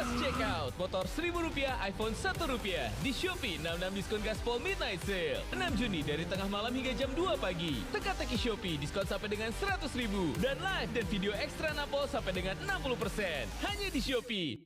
Pas check out, motor Rp1.000, iPhone Rp1 di Shopee 66 diskon gaspol Midnight Sale. 6 Juni dari tengah malam hingga jam 2 pagi. Teka-teki Shopee diskon sampai dengan Rp100.000 dan live dan video ekstra napol sampai dengan 60%. Hanya di Shopee.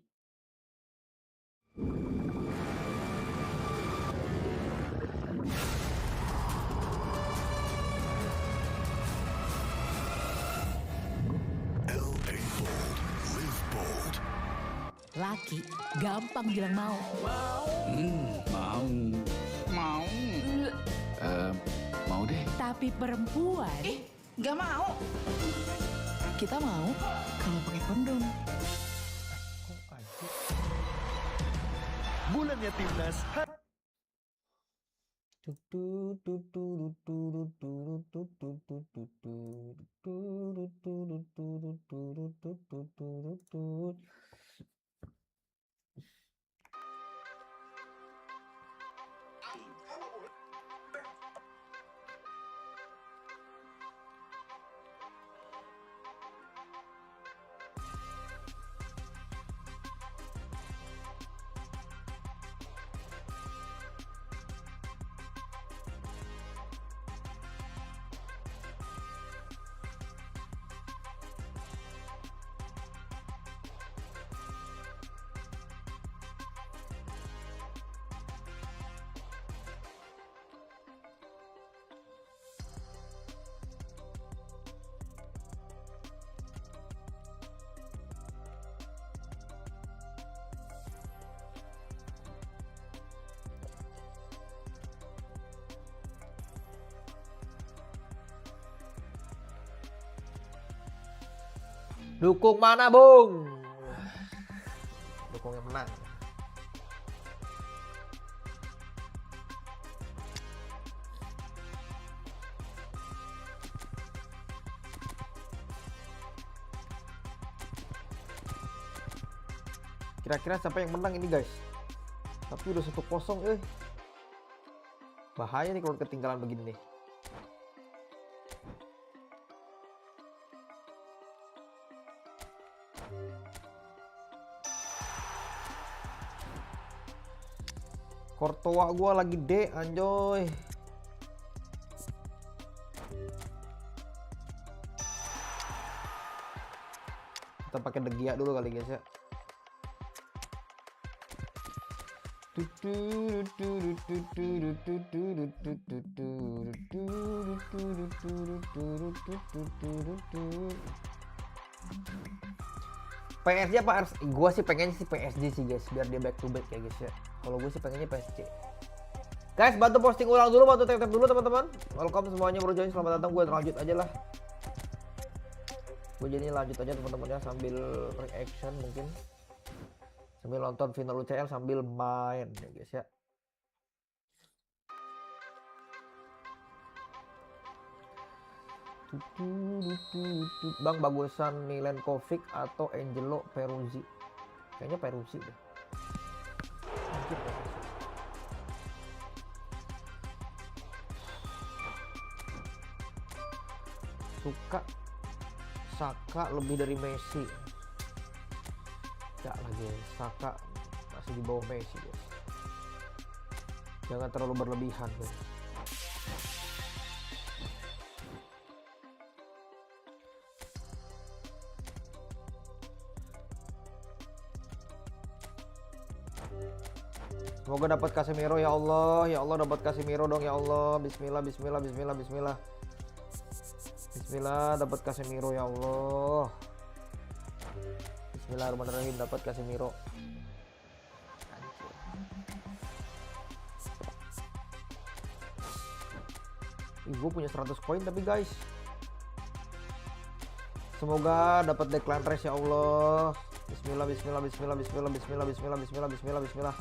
Laki gampang bilang mau. Mau deh. Tapi perempuan, Gak mau. kita mau kalau pakai kondom. Bulannya Timnas. Dukung mana, Bung? Dukung yang menang. Kira-kira siapa yang menang ini, guys? Tapi udah 1-0, Bahaya nih kalau ketinggalan begini nih. Kortoa gua lagi D, anjoy. Kita pakai degia dulu kali, guys ya. PSG apa harus? Gua sih pengen sih PSG sih, guys, biar dia back to back ya, guys ya. Kalau gue sih pengennya PSG. Guys, bantu posting ulang dulu, bantu tag dulu teman-teman. Welcome semuanya baru join, selamat datang. Gue lanjut aja lah. Gue jadi lanjut aja teman-teman ya, sambil reaction mungkin. Sambil nonton final UCL sambil main ya, guys ya. Bang, bagusan Milenkovic atau Angelo Peruzzi? Kayaknya Peruzzi deh. Suka Saka lebih dari Messi? Enggak lah, guys. Saka masih di bawah Messi, guys. Jangan terlalu berlebihan, guys. Semoga dapat Casemiro ya Allah. Ya Allah, dapat Casemiro dong ya Allah. Bismillah, bismillah, bismillah, bismillah. Bismillah, dapat Casemiro ya Allah. Bismillahirrahmanirrahim, dapat Casemiro. Gue punya 100 koin tapi, guys. Semoga dapat Declan Rice ya Allah. Bismillah, bismillah, bismillah, bismillah, bismillah, bismillah, bismillah, bismillah, bismillah.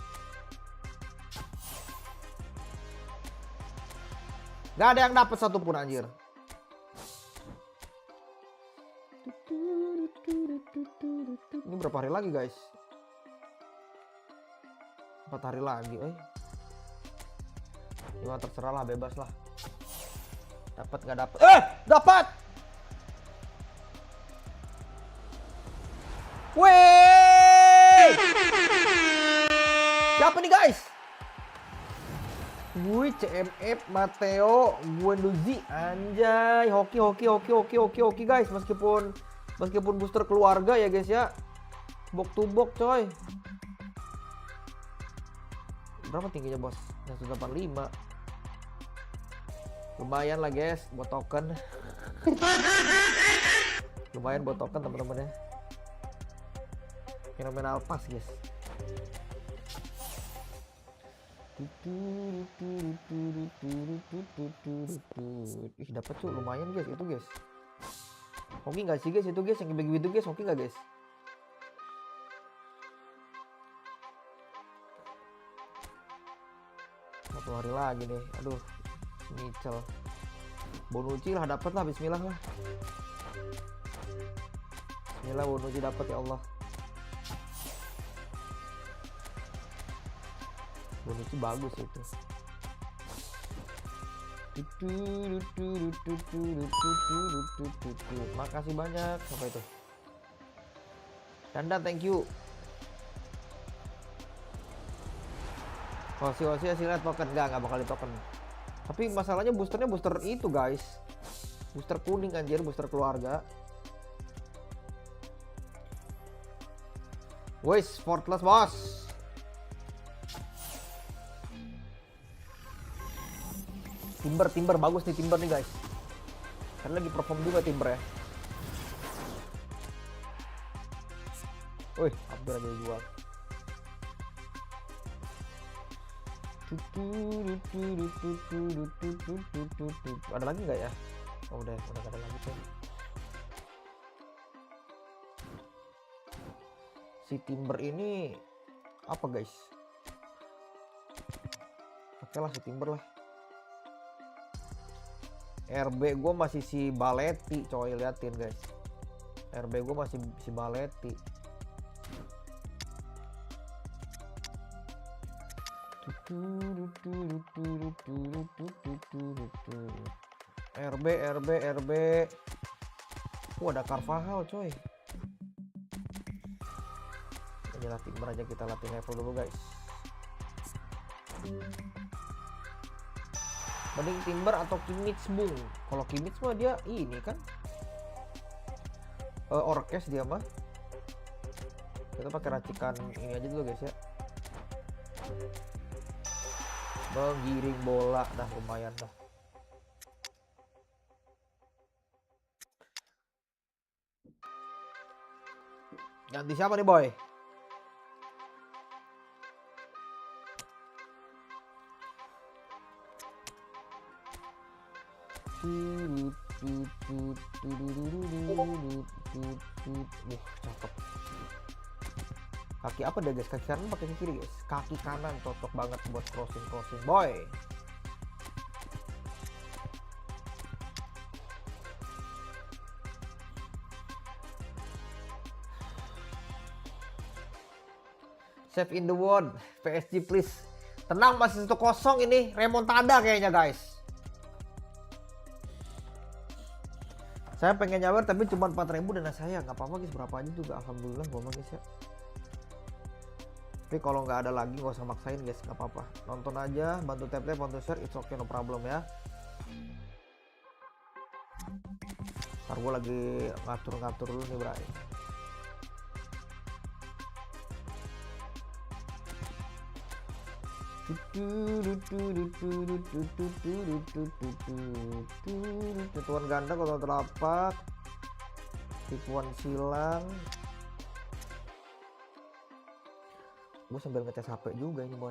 Gak ada yang dapat satupun, anjir. Ini berapa hari lagi, guys? 4 hari lagi, Cuma terserah lah, bebas lah. Dapat nggak dapat? Dapat! Weh! nih guys. Wih, CMF, Matteo, Guendouzi, anjay, hoki guys, meskipun booster keluarga ya guys ya, box to box coy. Berapa tingginya bos? 185. Lumayan lah guys, buat token. Lumayan buat token teman-teman ya. Fenomenal pas guys. Ih dapat tuh lumayan guys itu guys. Hoki nggak sih guys itu guys yang begitu guys, hoki nggak guys? Satu hari lagi nih, aduh, Mitchell, Bonucci lah dapat lah, Bismillah lah. Bismillah Bonucci dapat ya Allah. Bonucci bagus itu. Makasih banyak. Apa itu? Dandan, thank you. Osi hasilnya token nggak bakal di token. Tapi masalahnya boosternya booster itu guys. Booster kuning anjir, booster keluarga. Wes, Fortless bos. Timber bagus nih Timber nih guys. Karena lagi perform juga Timber ya. Wih, hampir aja dijual. Ada lagi nggak ya? Oh, udah nggak ada lagi tuh. Si Timber ini apa guys? Oke lah si Timber lah. RB gue masih si Baletti coy, liatin guys. RB gue masih si Baletti. RB. Ada Carvajal coy. Ini latih aja, kita latih level dulu guys. Mending Timber atau Kimmich bung. Kalau Kimmich mah dia ini kan orkes dia mah. Kita pakai racikan ini aja dulu guys ya. Menggiring bola dah lumayan dah. Ganti siapa nih boy? Cakep. Kaki apa deh guys? Kaki kanan pakai kaki kiri guys. Kaki kanan cocok banget buat crossing boy. Save in the world, PSG please. Tenang, masih 1-0 ini. Remontada kayaknya guys. Saya pengen nyawer tapi cuma 4.000 dana saya. Nggak apa-apa guys, berapa aja juga alhamdulillah gua mah guys ya. Tapi kalau nggak ada lagi nggak usah maksain guys, nggak apa-apa. Nonton aja, bantu tap, bantu share, it's okay, no problem ya. Ntar gua lagi ngatur dulu nih bray. Tuan ganda kalau telapak, tipuan silang. Gue sambil ngetes HP juga ini boy.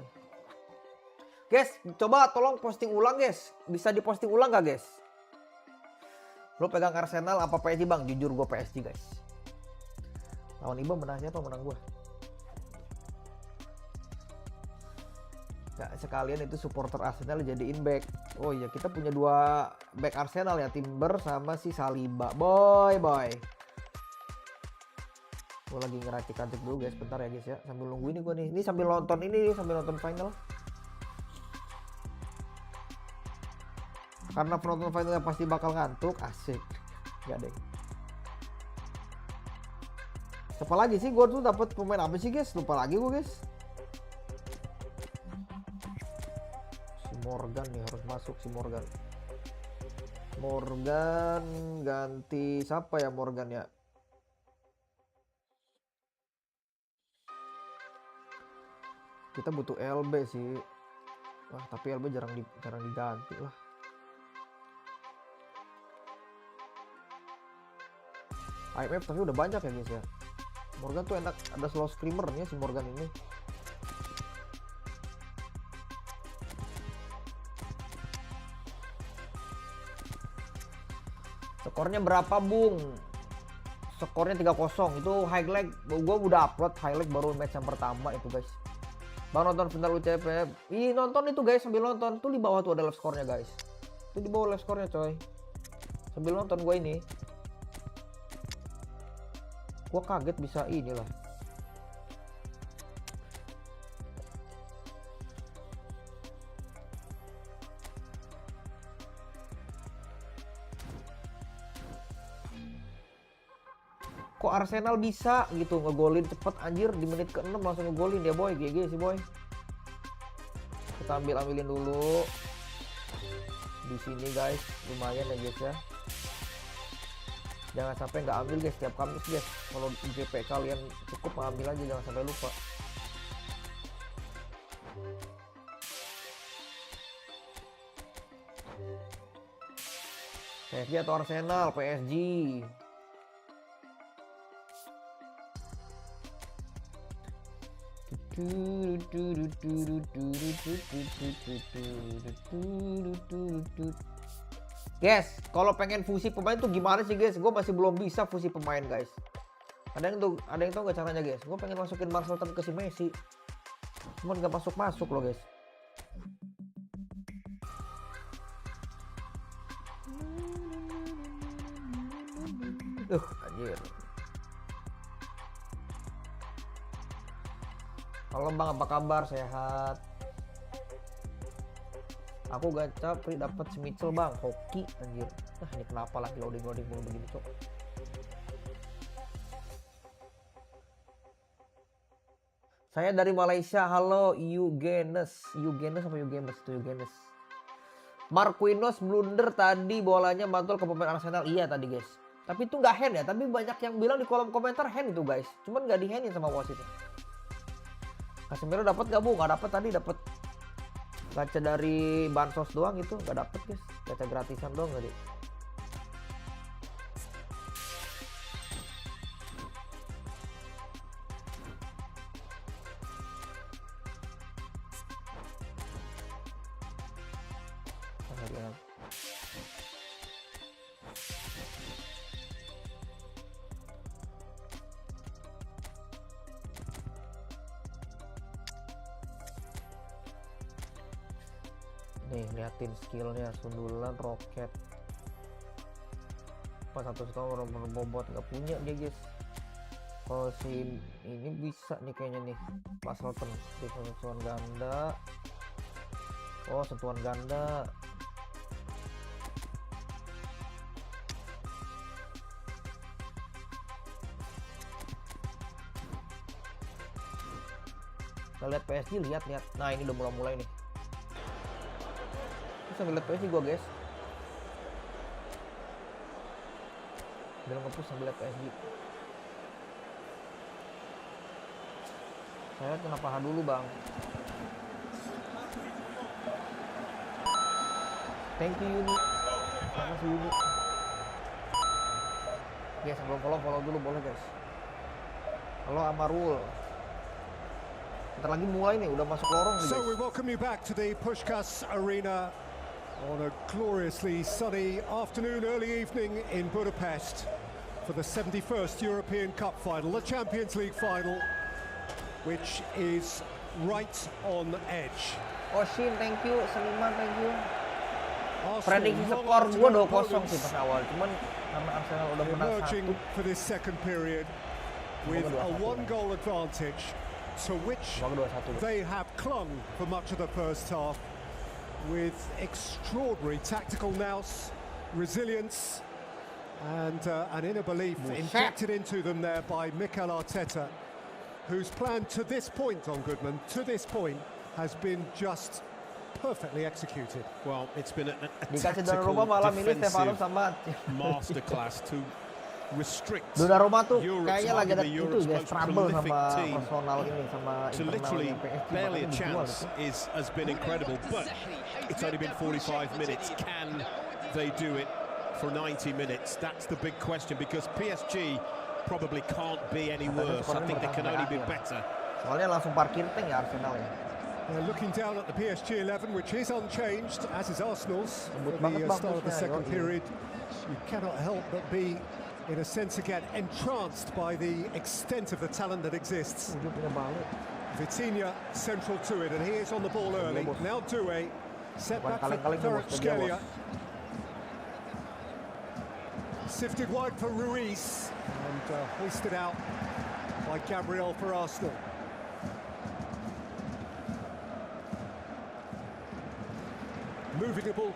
Guys, coba tolong posting ulang guys. Bisa diposting ulang gak guys? Lo pegang Arsenal apa PSG bang? Jujur gue PSG guys. Lawan Iba menang siapa? Menang gue. Nah, sekalian itu supporter Arsenal jadiin back. Oh iya, kita punya 2 back Arsenal ya, Timber sama si Saliba. Boy. Gue lagi ngeracik-racik dulu guys, bentar ya guys ya. Sambil nunggu ini gue nih. Ini sambil nonton ini, sambil nonton final. Karena penonton finalnya pasti bakal ngantuk, asik. Gak deh. Siapa lagi sih? Gue tuh dapat pemain apa sih guys? Lupa lagi gue guys. Morgan nih harus masuk si Morgan. Morgan ganti siapa ya Morgan ya? Kita butuh LB sih. Wah, tapi LB jarang diganti lah. IMF tapi udah banyak ya guys ya. Morgan tuh enak, ada slow screamernya si Morgan ini. Skornya berapa Bung? Skornya 3-0. Itu highlight gue udah upload highlight baru match yang pertama itu guys. Bang nonton final UCP. Ih nonton itu guys, sambil nonton tuh di bawah tuh ada live skornya guys. Tuh di bawah live skornya coy. Sambil nonton gue ini. Gue kaget bisa inilah. Kok Arsenal bisa gitu ngegolin cepet anjir di menit ke-6 langsung ngegolin ya boy. GG sih boy. Kita ambilin dulu. Di sini guys, lumayan ya guys ya. Jangan sampai nggak ambil guys setiap Kamis guys. Kalau JP kalian cukup ambil aja, jangan sampai lupa. PSG atau Arsenal? PSG. Guys, kalau pengen fusi pemain tuh gimana sih guys? Gue masih belum bisa fusi pemain guys. Ada yang tahu nggak caranya guys? Gue pengen masukin Marcel ke si Messi, cuman nggak masuk loh guys. Anjir. Halo Bang, apa kabar? Sehat. Aku gacha free dapat Schmitzel Bang, hoki anjir. Nah, ini kenapa lagi loading mulu begini, Cok? Saya dari Malaysia. Halo, Eugenes apa Eugenes tuh Eugenes. Marquinhos blunder tadi, bolanya mantul ke pemain Arsenal. Iya tadi, guys. Tapi itu nggak hand ya, tapi banyak yang bilang di kolom komentar hand itu, guys. Cuman nggak di-handin sama wasitnya. Casemiro dapat nggak Bu? Nggak dapat tadi, dapat gacha dari bansos doang itu, nggak dapet guys. Gacha gratisan doang tadi. Nih liatin skillnya, sundulan, roket. Pas satu setengah orang bobot nggak punya dia guys. Kalau si ini bisa nih kayaknya nih, pas Rotten di sentuhan ganda. Oh sentuhan ganda. Kita lihat PSG, lihat. Nah ini udah mulai nih. Sambil lihat PSG gua guys. Bilang ngepush sambil lihat PSG. Saya kena paha dulu bang. Thank you Yuni. Makasih Yuni. Guys sebelum follow dulu boleh guys. Halo Amarul. Bentar lagi mulai nih, udah masuk lorong nih guys. So we welcome you back to the Puskás Arena on a gloriously sunny afternoon, early evening in Budapest for the 71st European Cup final, the Champions League final, which is right on edge. Oshin, thank you. Seniman, thank you. Prediksi skor gua 2-0 sih pas awal, cuman karena Arsenal udah menang 1 for this second period with a one-goal advantage to which they have clung for much of the first half, with extraordinary tactical nous, resilience, and an inner belief injected into them there by Mikel Arteta, whose plan to this point, on Goodman, to this point, has been just perfectly executed. Well, it's been a Dikasih tactical Donnarumma malam ini Stefano defensive sama masterclass to restrict Donnarumma tuh Europe's kayaknya lagi ada arguably itu Europe's guys, most trouble prolific sama team personal ini sama to literally internalnya PSG, barely a makanya dijual chance itu. has been incredible, but it's only been 45 minutes. Can they do it for 90 minutes? That's the big question, because PSG probably can't be any worse. I think they can only be better. Soalnya langsung parkir tank ya Arsenal ya. Looking down at the PSG 11, which is unchanged, as is Arsenal's for Banget the start of the bagusnya, second yoi. period. You cannot help but be, in a sense again, entranced by the extent of the talent that exists. Dia punya balik. Vitinha central to it, and he is on the ball early. bos. Now Doué, set Bukan back for kaleng-kaleng tuh, bos, dia, Kvaratskhelia. bos. Sifted wide for Ruiz, and hoisted out by Gabriel for Arsenal. Moving the ball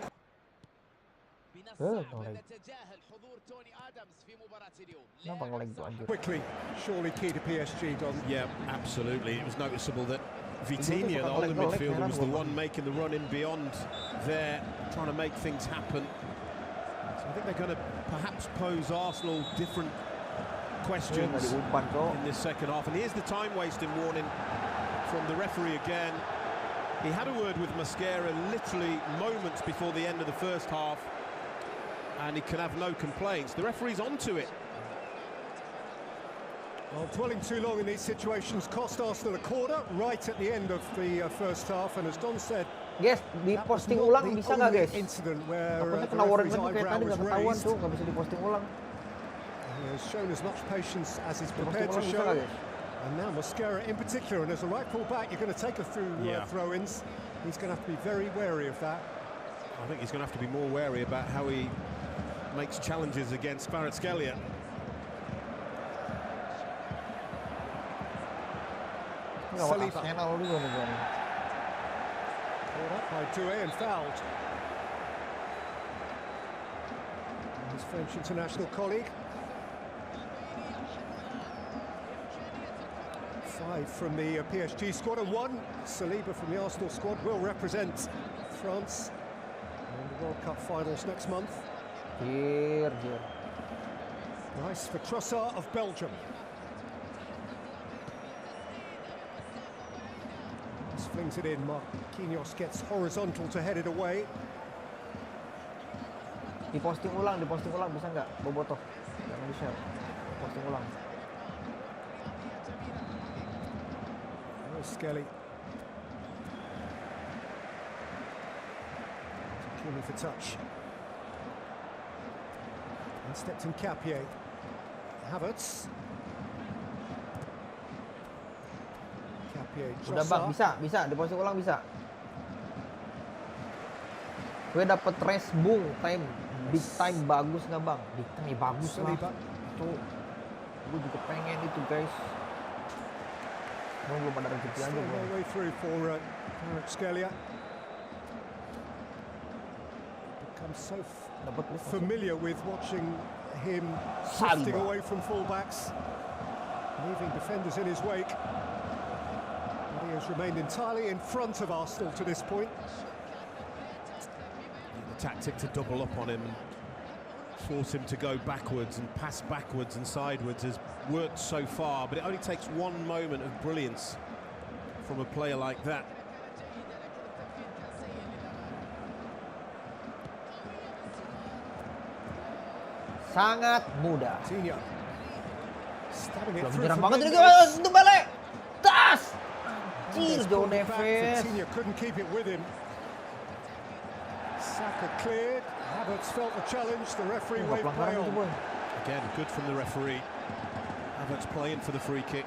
Kenapa ngelag tuh anjir? quickly, surely key to PSG, Don. Yeah, absolutely. It was noticeable that Vitinha, the suka older ngelag-ngelag, midfielder, was the heran gua. one making the run in beyond there, trying to make things happen. So I think they're going to perhaps pose Arsenal different questions Tadi umpan kok. in this second half. And here's the time wasting warning from the referee again. He had a word with Mosquera literally moments before the end of the first half, and he can have no complaints. The referee's onto it. Well, dwelling too long in these situations cost Arsenal a corner right at the end of the first half, and as Don said, Guys, di that was posting not ulang the bisa nggak only guys? incident where Takutnya the kena warning referee's tuh kayak eyebrow tadi was nggak ketahuan raised. tuh, nggak bisa diposting ulang. He has shown as much patience as he's Di posting prepared to ulang bisa show. nggak guys? And now Mosquera in particular, and as a right full back, you're going to take a few Yeah. throw-ins. He's going to have to be very wary of that. I think he's going to have to be more wary about how he makes challenges against Kvaratskhelia. Nggak Saliba. Arsenal dulu nih gua nih. Caught up by Doué and fouled. His French international colleague. 5 from the PSG squad and 1 Saliba from the Arsenal squad will represent France in the World Cup finals next month. Jir. Nice for Trossard of Belgium. Just flings it in. Marquinhos gets horizontal to head it away. Diposting ulang bisa nggak? Bobotoh. Jangan di-share. Posting ulang. Skelly. Truly for touch. And stepped in Capier. Havertz. Capier. Udah bang, bisa, diposting ulang bisa. Gue dapet race bung time, big time bagus nggak bang? Big time bagus lah. Saliba. Tuh, gue juga pengen itu guys. Belum ada rezeki aja Still gue. no way through for Kvaratskhelia. Become so Dapat please. familiar with watching him Saliba. drifting away from fullbacks, leaving defenders in his wake. But he has remained entirely in front of Arsenal to this point. The tactic to double up on him and force him to go backwards and pass backwards and sideways has worked so far, but it only takes one moment of brilliance from a player like that. Sangat mudah. Vitinha. Stabbing it Belum through nyerang for banget ini Mendes. guys, itu balik. Tas. Anjir, Mendes Joe pulled it back. Neves. Vitinha couldn't keep it with him. Saka cleared. Havertz felt the challenge. The referee Nggak waved play pelanggaran itu on. boy. Again, good from the referee. Havertz playing for the free kick.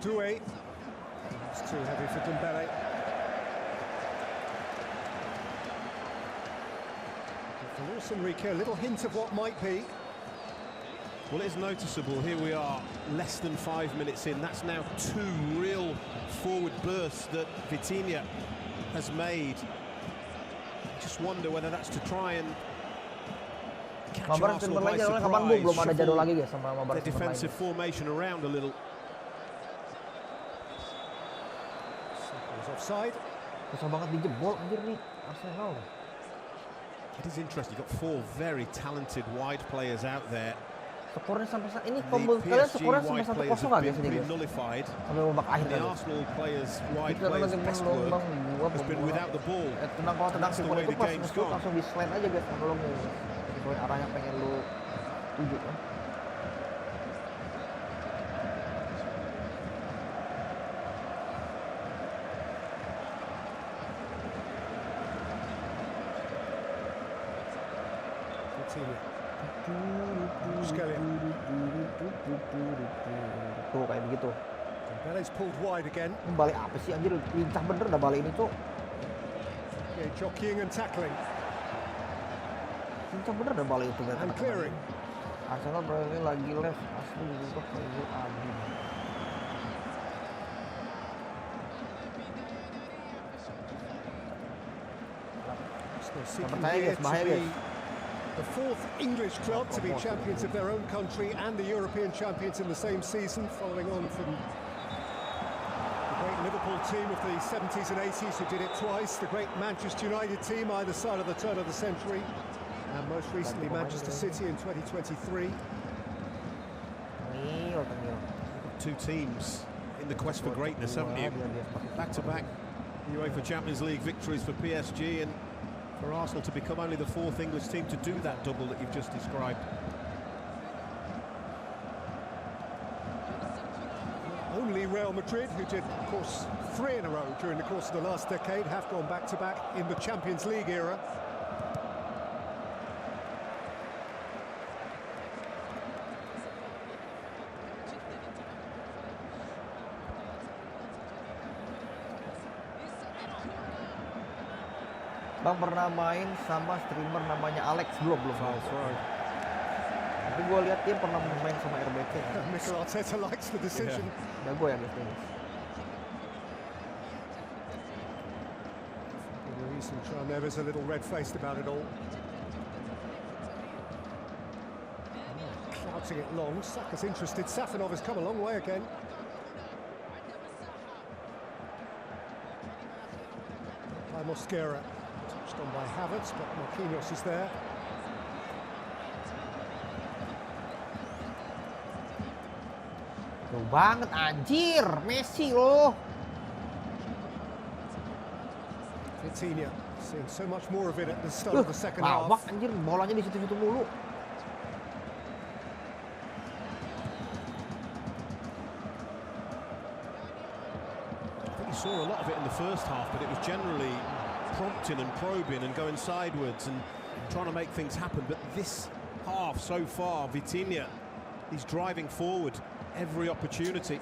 Doué. It's too heavy for Dembele. For Luis Enrique, a little hint of what might be. Well, it is noticeable. Here we are, less than 5 minutes in. That's now 2 real forward bursts that Vitinha has made. Just wonder whether that's to try and catch Mabar Arsenal Timber by lagi soalnya kapan bu belum ada jadwal surprise, lagi guys sama Mabar their Timber defensive lagi. formation around a little. Was offside. Susah banget dijebol anjir nih Arsenal. It is interesting. You've got 4 very talented wide players out there. Skornya sampai saat ini The kalian PSG skornya sampai wide 1-0 players nggak have guys been ini pretty guys? nullified. Sampai babak akhir The tadi. Arsenal wide Kita players' lagi best work bang, gua has been without the ball. Tenang kalau tenang That's sih the way itu the pas game's nge-shoot gone. langsung di slide aja guys kalau mau sesuai arah yang pengen lu tuju kan. Tuh kayak begitu. Dembele's pulled wide again. Ini balik apa sih anjir, lincah bener dah balik ini cok. Yeah, jockeying and tackling Lincah bener dah balik itu guys. and clearing. Arsenal berarti lagi left asli gitu kayak Adi. Arsenal seeking Percaya here guys, to bahaya be guys. the 4th English club to be champions of their own country and the European champions in the same season, following on from the great Liverpool team of the 70s and 80s who did it twice, the great Manchester United team either side of the turn of the century, and most recently Manchester City in 2023. Two teams in the quest for greatness, haven't you? Back-to-back UEFA Champions League victories for PSG, and for Arsenal to become only the 4th English team to do that double that you've just described. Only Real Madrid, who did, of course, 3 in a row during the course of the last decade, have gone back-to-back in the Champions League era. Bang pernah main sama streamer namanya Alex belum? Tapi gue lihat dia pernah main sama RBC. Mikel Arteta likes the decision. Jago ya guys ini. Luis and Neves a little red-faced about it all. Clouting it long. Saka's interested. Safanov has come a long way again. By Mosquera. Touched on by Havertz, but Marquinhos is there. Jauh banget anjir, Messi loh. Vitinha seeing so much more of it at the start of the second Lawak half. anjir, bolanya di situ-situ mulu. I think you saw a lot of it in the first half, but it was generally prompting and probing and going sidewards and trying to make things happen. But this half so far, Vitinha, he's driving forward every opportunity.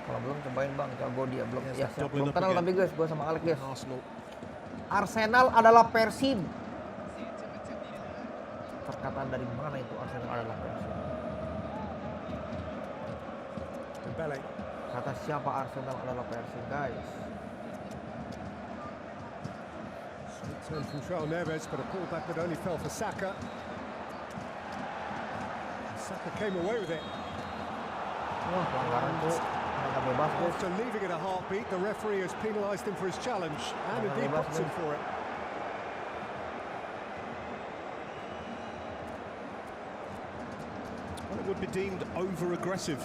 Kalau belum cobain bang, jago dia belum. Yes, Ya, doubling belum up kenal again. tapi guys, gue sama Alex guys. Arsenal. Arsenal adalah Persib. Perkataan dari mana itu Arsenal adalah Persib? Dembele. Kata siapa Arsenal adalah Persib guys? Sweet turn from João Neves, but a pullback that only fell for Saka. Saka came away with it. Wah, pelanggaran tuh. Nggak bebas guys. After leaving it a heartbeat, the referee has penalised him for his challenge and indeed bebas, booked him for it. Well, it would be deemed over-aggressive.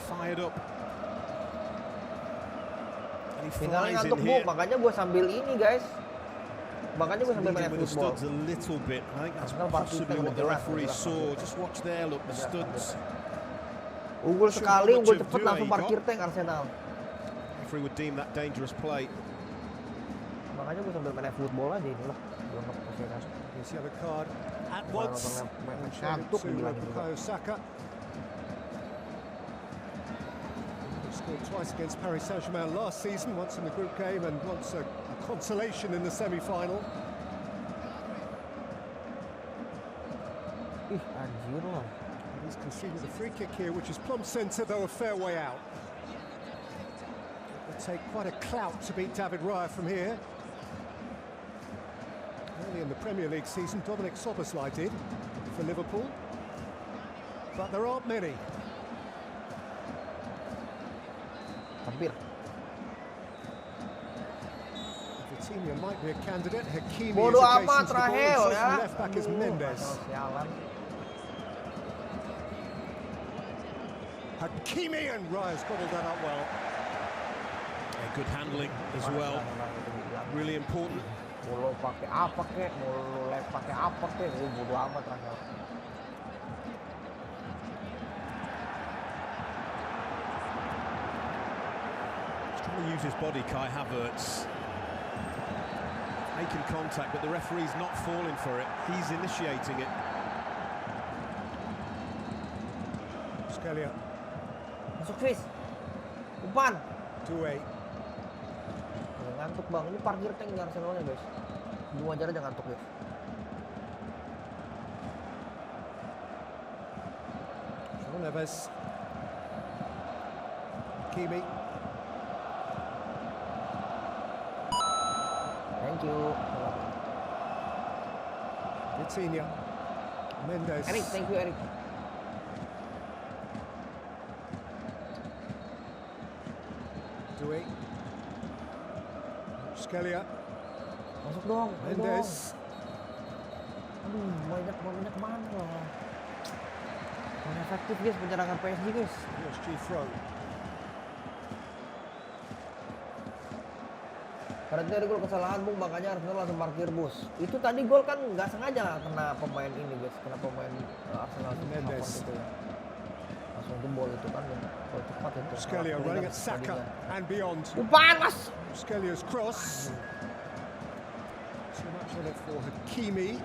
Fired up. And he Finalnya flies in ngantuk bu, here. makanya gue sambil ini guys. Makanya gue sambil main Leading with the football. studs a little bit. I think that's Arsenal parkir possibly udah what the jelas, referee udah jelas. saw. Just watch there, look, the studs. Unggul Sure, sekali, how much unggul of cepet duo langsung he got? parkir tank Arsenal. Referee would deem that dangerous play. Makanya gue sambil main football aja inilah. Belum keputusan. His yellow card at Wah, once. nonton And showed it ngantuk to dibilangin juga. Bukayo Saka. He scored twice against Paris Saint-Germain last season, once in the group game and once a consolation in the semi-final. Ih anjir loh. He's conceded a free kick here, which is plumb centre, though a fair way out. The take quite a clout to beat David Raya from here. Early in the Premier League season, Dominic Szoboszlai did for Liverpool, but there aren't many. Hampir. Vitinha might be a candidate. Hakimi Bodo is amat adjacent to the ball. Rahel And ya. left back is Mendes. Sialan. Hakimi, and Raya's gobbled that up well. Yeah, good handling as well. Really important. Mau lo pakai apa kek, mau lo lep pakai apa kek, bodo amat Rahel. He's trying to use his body, Kai Havertz. Making contact, but the referee's not falling for it. He's initiating it. Scalia. Masuk Chris. Umpan. Doué. Ngantuk bang, ini parkir tank di Arsenalnya guys. Lu aja aja ngantuk guys. João Neves. Hakimi. Thank you. Vitinha. Mendes. Eric, thank you Eric. Doué. Scalia. Masuk dong. ayo dong. Mendes. Aduh, banyak kemana loh. Mana efektif guys penyerangan PSG guys. PSG throw. Karena dari gol kesalahan Bung, makanya Arsenal langsung parkir bus. Itu tadi gol kan nggak sengaja kena pemain ini guys, kena pemain Arsenal Mendes. itu ya. Langsung jebol itu kan, gol cepat itu. Scalia running at Saka and beyond. Umpan mas. Scalia's cross. Too much on it for Hakimi.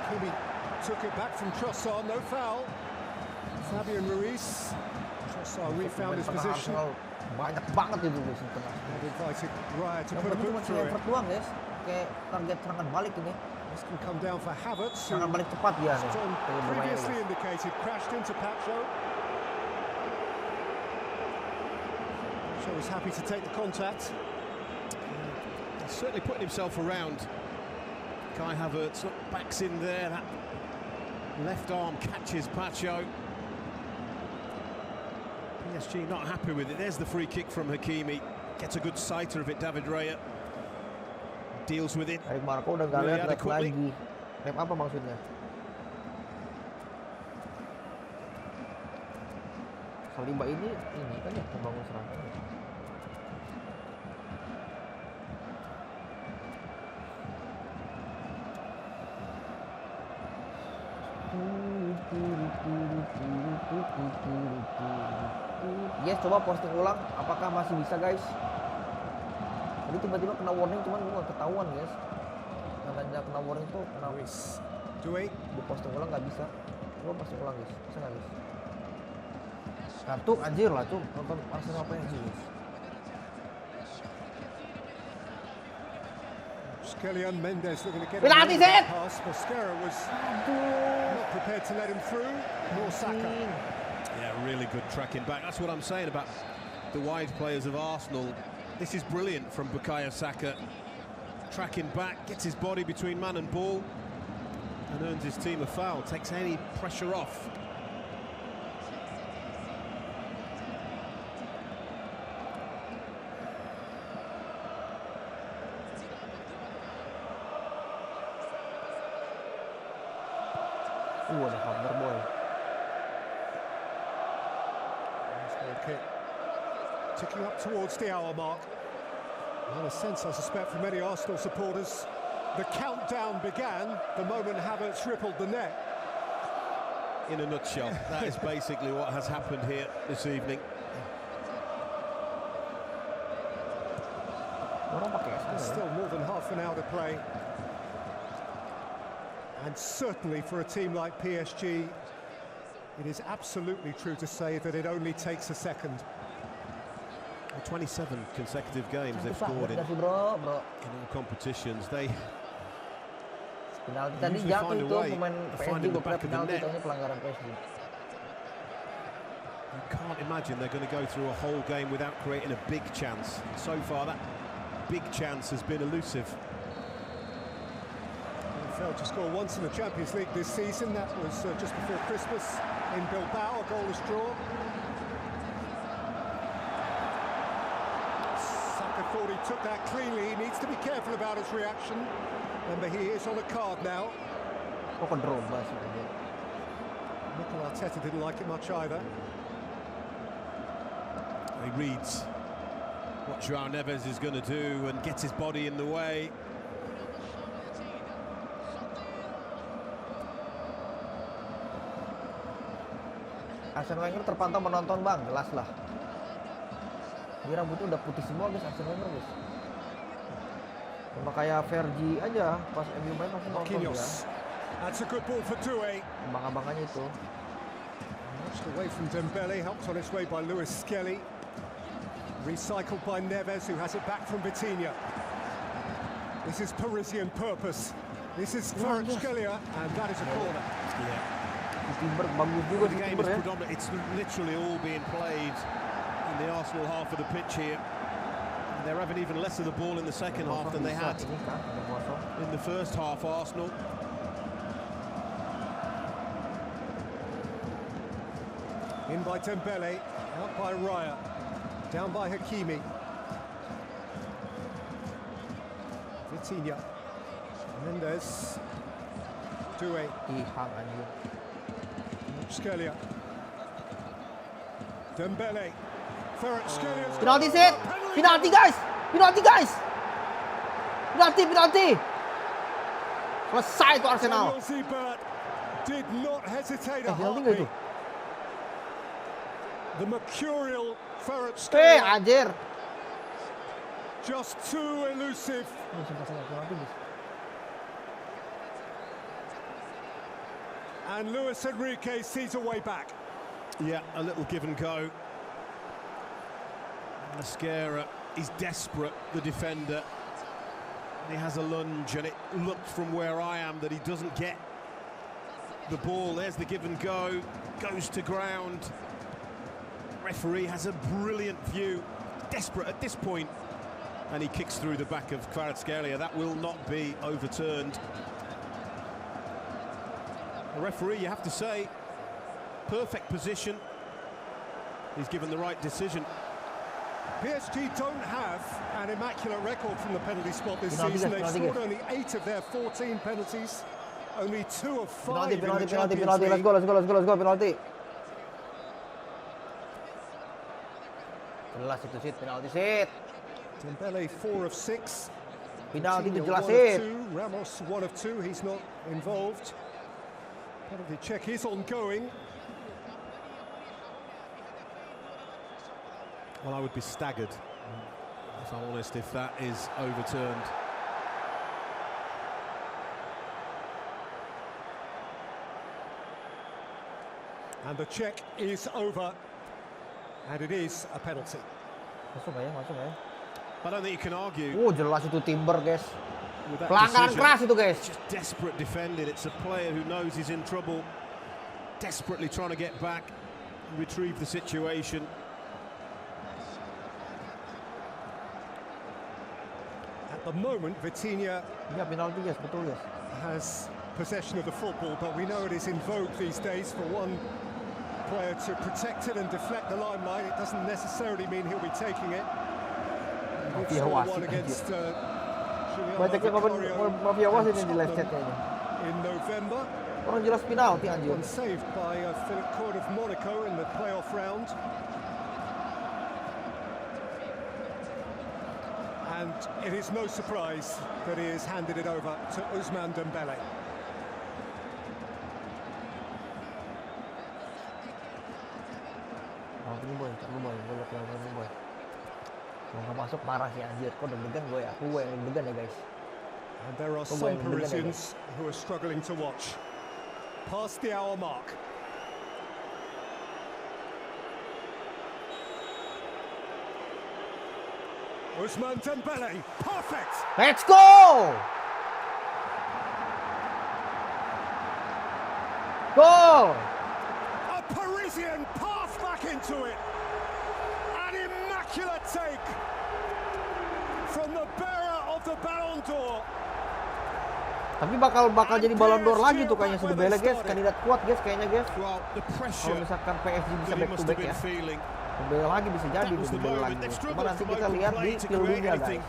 Hakimi took it back from Trossard, no foul. Fabian Ruiz. Trossard refound his position. Banyak banget itu guys di tengah. And invited Raya to Yang put a penting boot cuma through it. effort doang guys. Kayak target serangan balik ini. This can come down for Havertz, who, Serangan balik cepat dia nih. as John Kayak bermain previously guys. indicated, crashed into Pacho. Pacho was happy to take the contact. He's certainly putting himself around. Kai Havertz backs in there. That left arm catches Pacho. PSG not happy with it. There's the free kick from Hakimi. Gets a good sighter of it, David Raya. Deals with it. Eric Marco udah gak Really lihat adequately. lagi. Rep apa maksudnya? Saliba ini kan ya membangun serangan. Yes, coba posting ulang. Apakah masih bisa guys? Tadi tiba-tiba kena warning, cuman gue gak ketahuan guys. Karena kena warning tuh kena Ruiz. Doué. di posting ulang nggak bisa. Coba posting ulang guys, bisa nggak guys? Ngantuk anjir lah tuh nonton Arsenal PSG guys. Scalia and Mendes looking to get Penalti, a Zed! pass. Mosquera was not prepared to let him through. Nor Saka. Yeah, really good tracking back. That's what I'm saying about the wide players of Arsenal. This is brilliant from Bukayo Saka. Tracking back, gets his body between man and ball, and earns his team a foul. Takes any pressure off. Ada cover boy. Nice kick. Ticking up towards the hour mark. In a sense, I suspect, for many Arsenal supporters, the countdown began the moment Havertz rippled the net. In a nutshell, that is basically what has happened here this evening. Orang pakai There's still more than half an hour to play. And certainly for a team like PSG, it is absolutely true to say that it only takes a second. 27 consecutive games they've susah scored in sih bro. all competitions. They Penalti tadi usually jatuh find a itu way pemain of PSG finding the bukan back of the penalti, net. itu pelanggaran PSG. You can't imagine they're going to go through a whole game without creating a big chance. So far, that big chance has been elusive. They failed to score once in the Champions League this season. That was just before Christmas in Bilbao, a goalless draw. Saka thought he took that cleanly. He needs to be careful about his reaction. Remember, he is on a card now. Mikel Arteta didn't like it much either. He reads what João Neves is going to do and gets his body in the way. Arsene Wenger terpantau menonton bang, jelas lah. Ini rambutnya udah putih semua guys, Arsene Wenger guys. Sama kayak Fergie aja, pas MU main pasti nonton ya. That's a good ball for Doué. Abang-abangannya itu. Notched away from Dembele, helped on its way by Lewis Skelly. Recycled by Neves, who has it back from Vitinha. This is Parisian purpose. This is Kvaratskhelia, and that is a corner. Yeah. Timber bagus juga The di game Timber is ya. predominant. It's literally all being played in the Arsenal half of the pitch here. And they're having even less of the ball in the second half than they had in the first half, Arsenal. In by Dembele, out by Raya, down by Hakimi. Vitinha, Mendes, Doué, Skelia, Dembele, Kvaratskhelia. Penalti set, penalti guys, penalti guys, penalti. Selesai tuh Arsenal. But did not hesitate a Penalti nggak itu? heartbeat. The mercurial Anjir. Kvaratskhelia, just too elusive. And Luis Enrique sees a way back. Yeah, a little give and go. Mascara, he's desperate, the defender. He has a lunge, and it looked from where I am that he doesn't get the ball. There's the give and go, goes to ground. Referee has a brilliant view, desperate at this point, and he kicks through the back of Kvaratskhelia. That will not be overturned. The referee, you have to say, perfect position. He's given the right decision. PSG don't have an immaculate record from the penalty spot this season. They've scored only 8 of their 14 penalties, only 2 of 5 in the Champions League. Let's go, penalti. Jelas itu sit, penalti sit. Dembele 4 of 6. Penalti itu Vitinha jelas 1 of sit. 2. Ramos 1 of 2. He's not involved. Penalty check is ongoing. Well, I would be staggered, if I'm honest, if that is overturned. And the check is over. And it is a penalty. Masuk ya. I don't think you can argue Jelas itu Timber guys. with that Pelanggaran decision. keras itu guys. Just desperate defending. It's a player who knows he's in trouble, desperately trying to get back, retrieve the situation. At the moment, Vitinha Ya penalti guys, betul guys. has possession of the football, but we know it is in vogue these days for one player to protect it and deflect the limelight. It doesn't necessarily mean he'll be taking it. Mafia One wasit against Banyak yang mafia wasit yang di live chat kayaknya. in November. Orang jelas penalti anjir. One saved by Philip Court of Monaco in the playoff round. And it is no surprise that he has handed it over to Ousmane Dembele. Ini boy, boy. Kalau nggak masuk parah sih anjir. Kok deg-degan gue ya? Gue yang deg-degan ya guys. And there are some Parisians who are struggling to watch. Past the hour mark. Ousmane Dembele, perfect! Let's go! Goal! A Parisian path back into it. An immaculate take from the bearer of the Ballon d'Or. Tapi bakal jadi Ballon d'Or lagi tuh kayaknya si Dembele guys, kandidat kuat guys kayaknya guys. Kalau misalkan PSG bisa back to back ya, Dembele lagi bisa jadi Dembele lagi. Cuma nanti kita lihat di Pildunya guys.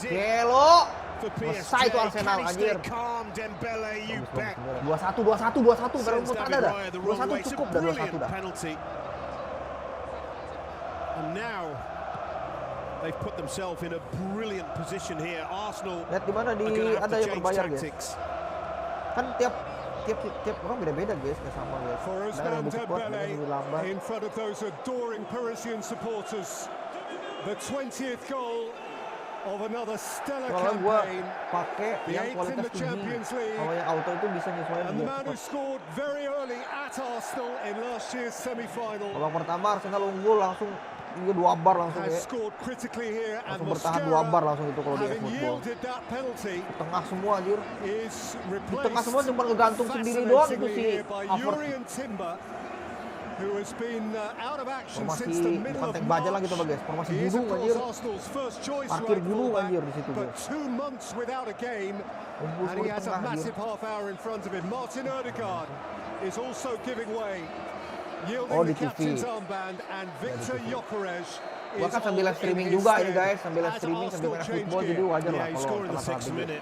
Kelo, selesai tuh Arsenal anjir. 2-1 karena menurut ada dah. 2-1 cukup dan 2-1 dah. And now they've put themselves in a brilliant position here. Arsenal. Lihat di mana ada yang berbayar guys. Kan tiap orang beda-beda guys, nggak sama guys. Ada yang lebih cepat, ada yang lebih lambat. In front of those adoring Parisian supporters, the 20th goal of another stellar Kalau gua campaign. pakai yang kualitas tinggi, kalau yang auto itu bisa nyesuaiin And the biar man who cepat. scored very early at Arsenal in last year's semi-final Babak pertama Arsenal unggul langsung 2 bar langsung has ya. scored critically here, and Langsung bertahan 2 bar langsung itu kalau di having eFOOTBALL. yielded that penalty, Tengah semua anjir. is Di replaced tengah semua cuma ngegantung sendiri doang itu si fascinatingly here by Havertz. Urian Timber, who has been out of action Formasi since the middle bukan of tank baja lagi tuh March. guys, formasi He is of gunung course anjir. Arsenal's first choice Parkir right gunung fullback, anjir di situ but guys. 2 months without a game, Kumpul and semua he di has a tengah anjir. massive half hour in front of him. Martin Odegaard is also giving way, yielding Oh, the di TV. captain's armband, and Victor Gyökeres Gua kan sambil live streaming juga ini guys, sambil live streaming sambil main football jadi wajar lah Yeah, he's kalau scoring the telat-telat 6th dikit. minute.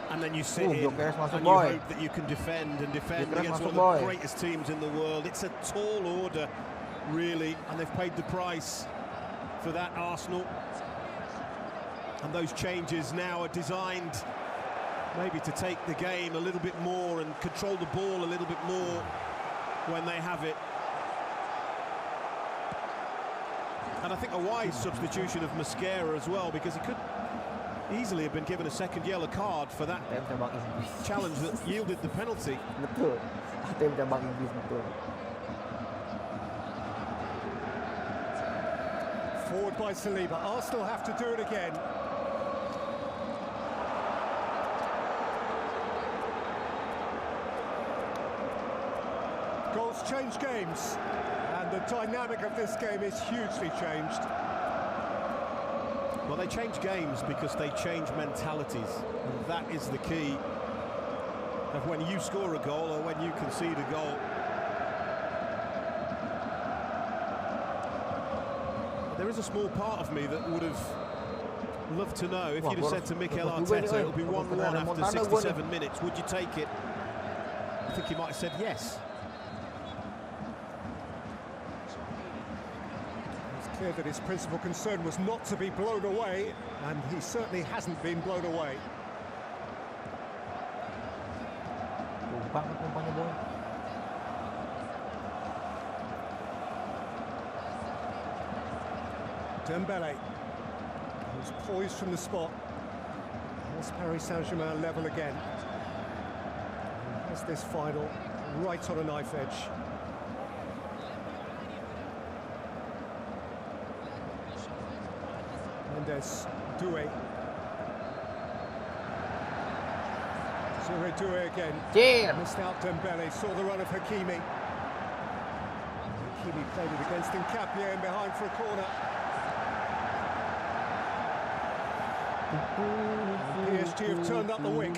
And then you sit in Gyökeres masuk, and you boy. hope that you can defend Gyökeres against masuk, one of the boy. greatest teams in the world. It's a tall order, really, and they've paid the price for that, Arsenal. And those changes now are designed maybe to take the game a little bit more and control the ball a little bit more when they have it. And I think a wise substitution of Mascara as well, because he could easily have been given a second yellow card for that ATM cabang Inggris. challenge that yielded the penalty. Betul. ATM cabang Inggris betul. Forward by Saliba. Arsenal have to do it again. Goals change games, and the dynamic of this game is hugely changed. Well, they change games because they change mentalities. And that is the key of when you score a goal or when you concede a goal. There is a small part of me that would have loved to know if you'd have said to Mikel Arteta it'll be 1-1 after 67 minutes, would you take it? I think he might have said yes. It's clear that his principal concern was not to be blown away, and he certainly hasn't been blown away. Banget umpannya boy. Dembele, who's poised from the spot. Has Paris Saint-Germain level again? Has this final right on a knife edge. Mendes, Doué. Zure Doué again. Cheer. Missed out Dembele, saw the run of Hakimi. Hakimi played it against Nkapie in behind for a corner. PSG have turned up the wick.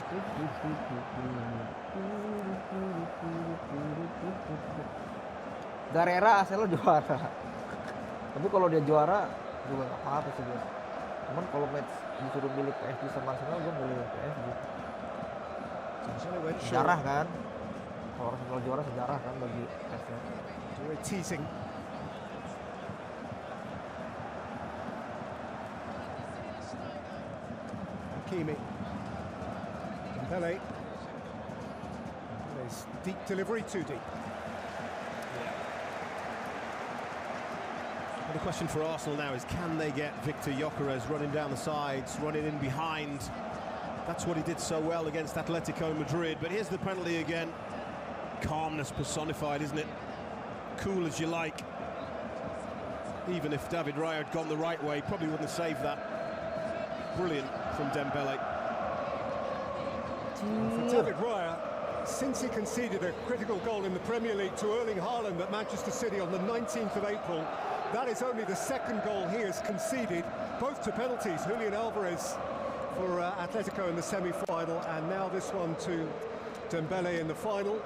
Garera Arsenal juara. Tapi kalau dia juara juga nggak apa-apa sih guys. Cuman kalau match disuruh milih PSG sama Arsenal, gue milih PSG. Sejarah kan. Kalau Arsenal juara sejarah kan bagi Arsenal. We're teasing. Hakimi. Dembele. Dembele's deep delivery, too deep. Well, the question for Arsenal now is, can they get Victor Gyökeres running down the sides, running in behind? That's what he did so well against Atletico Madrid. But here's the penalty again. Calmness personified, isn't it? Cool as you like. Even if David Raya had gone the right way, probably wouldn't have saved that. Brilliant from Dembele. For David Raya, since he conceded a critical goal in the Premier League to Erling Haaland at Manchester City on the 19th of April, that is only the second goal he has conceded, both to penalties. Julian Alvarez for Atletico in the semi-final, and now this one to Dembele in the final.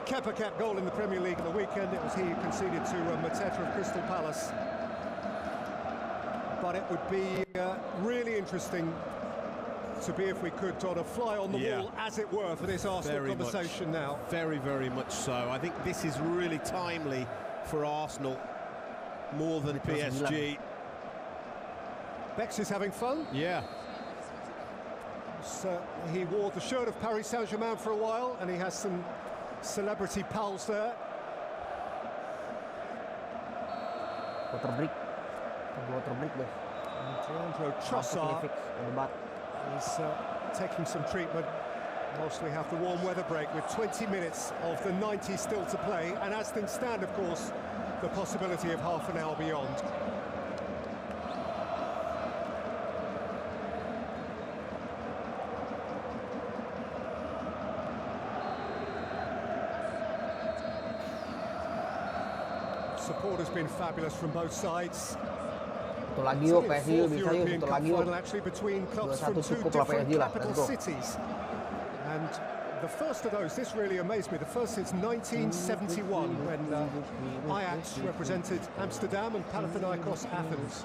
Kepa kept goal in the Premier League at the weekend. It was he who conceded to Mateta of Crystal Palace. But it would be really interesting to be, if we could, on a fly on the wall, as it were, for this Arsenal conversation now. Very, very much so. I think this is really timely for Arsenal, more than PSG. Bex is having fun. Yeah. So he wore the shirt of Paris Saint-Germain for a while, and he has some celebrity pals there. Water break deh. Leandro Trossard is taking some treatment whilst we have the warm weather break, with 20 minutes of the 90 still to play, and as things stand, of course, the possibility of half an hour beyond. Support has been fabulous from both sides. Satu lagi yuk, PSG yuk, bisa yuk, satu lagi yuk. Actually between clubs 2-1 from two cukup lah different PSG lah, capital let's go. cities. And the first of those, this really amazed me, the first since 1971, when Ajax represented Amsterdam and Panathinaikos Athens.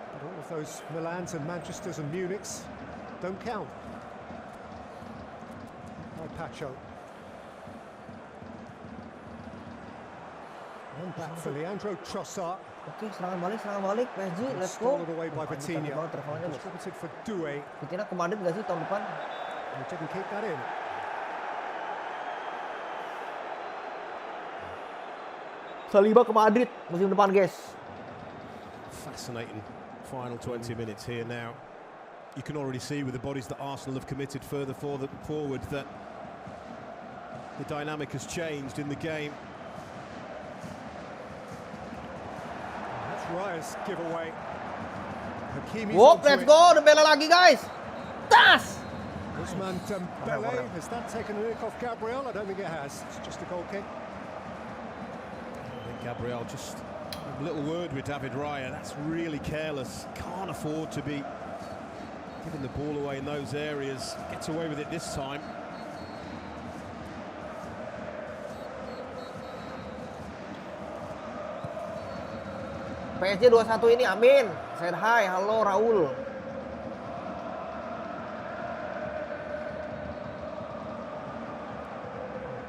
But all of those Milans and Manchesters and Munichs don't count. By Pacho. And back for Leandro Trossard. Oke, serangan balik PSG, let's go. Stolen away by Vitinha. Distributed for Doué. Vitinha ke Madrid gak sih tahun depan? He didn't keep that in. Saliba ke Madrid musim depan, guys. Fascinating final 20 minutes here now. You can already see with the bodies that Arsenal have committed further forward that the dynamic has changed in the game. Raya's giveaway. Whoop, let's go, Dembele lagi, guys. Tas! Usman Dembele, has that taken a nick off Gabriel? I don't think it has. It's just a goal kick. I think Gabriel just a little word with David Raya. That's really careless. Can't afford to be giving the ball away in those areas. Gets away with it this time. PSG 2-1 ini, amin. Said hi, halo Raul.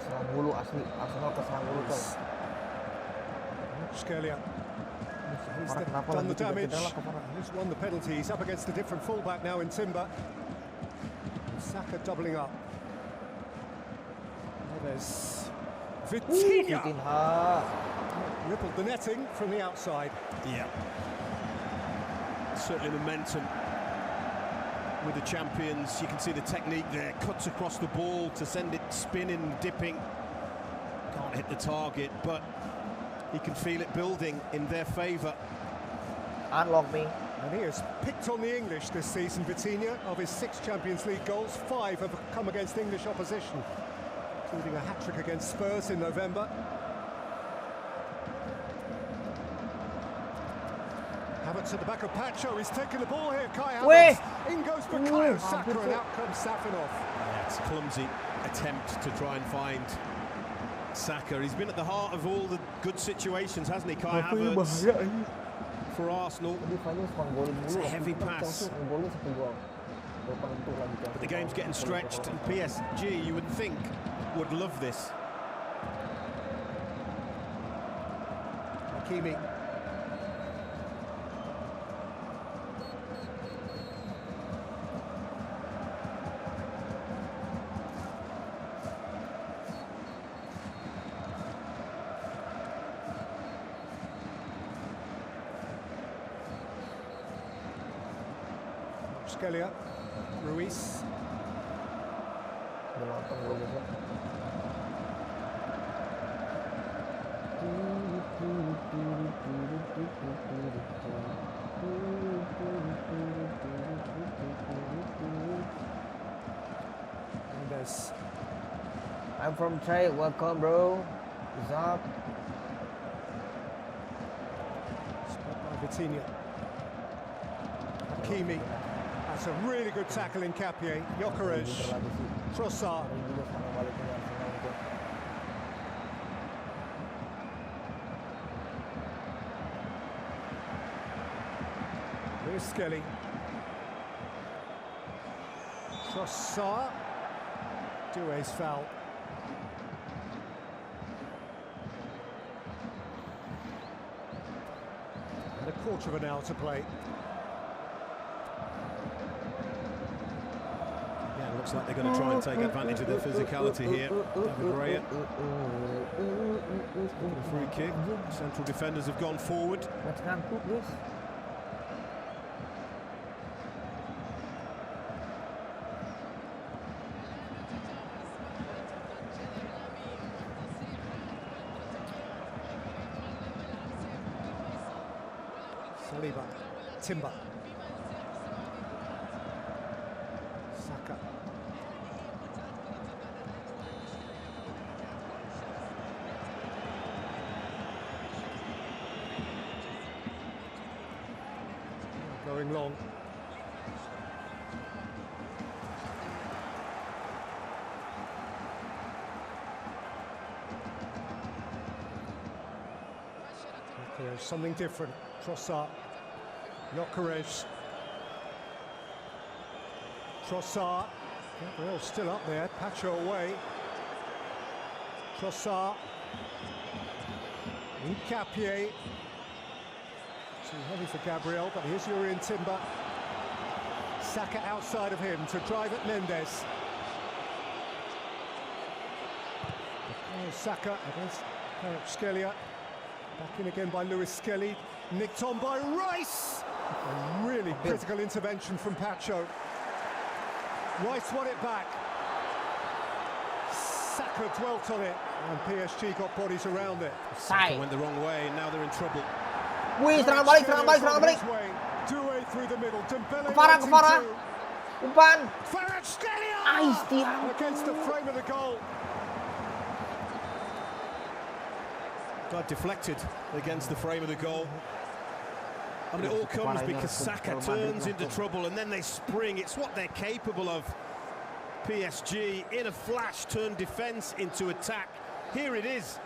Serang bulu asli, Arsenal ke serang bulu tuh. Scalia. He's done the damage. He's won the penalty. He's up against a different fullback now in Timber. Saka doubling up. There's Vitinha. Rippled the netting from the outside. Yeah. Certainly momentum with the champions. You can see the technique there. Cuts across the ball to send it spinning, dipping. Can't hit the target, but you can feel it building in their favour. Unlock me. And he has picked on the English this season, Vitinha. Of his 6 Champions League goals, 5 have come against English opposition, including a hat-trick against Spurs in November. Havertz at the back of Pacho. He's taken the ball here. Kai Havertz. In goes Bukayo Saka, and out comes Safinov. Yeah, it's a clumsy attempt to try and find Saka. He's been at the heart of all the good situations, hasn't he, Kai Havertz? For Arsenal. It's a heavy pass. But the game's getting stretched, and PSG, you would think, would love this. Hakimi. Scalia, Ruiz. I'm from Trey. Welcome, bro. What's up? Spot by Vitinha. Hakimi. That's a really good tackle in Capie. Gyökeres. Trossard. Here's Skelly. Trossard. Doué's foul. And a quarter of an hour to play. Yeah, looks like they're going to try and take advantage of their physicality here. David Raya. Free kick. Central defenders have gone forward. Let's go, please. Saliba. Timber. Saka. Going long. There's something different. Trossard. Gyökeres. Trossard. Gabriel still up there. Pacho away. Trossard. Capie. Too heavy for Gabriel, but here's Urian Timber. Saka outside of him to drive at Mendes. Saka against Skelia. Back in again by Lewis Skelly. Nicked on by Rice. A really critical intervention from Pacho. Rice won it back. Saka dwelt on it, and PSG got bodies around it. Saka went the wrong way, and now they're in trouble. Wih, serangan balik, serangan balik, serangan balik. Doué through the middle. Dembele Kefarah, kefarah. Umpan. Ais, against the frame of the goal. Got deflected against the frame of the goal. I mean, it all comes because Saka turns into trouble and then they spring. It's what they're capable of. PSG in a flash turned defence into attack. Here it is.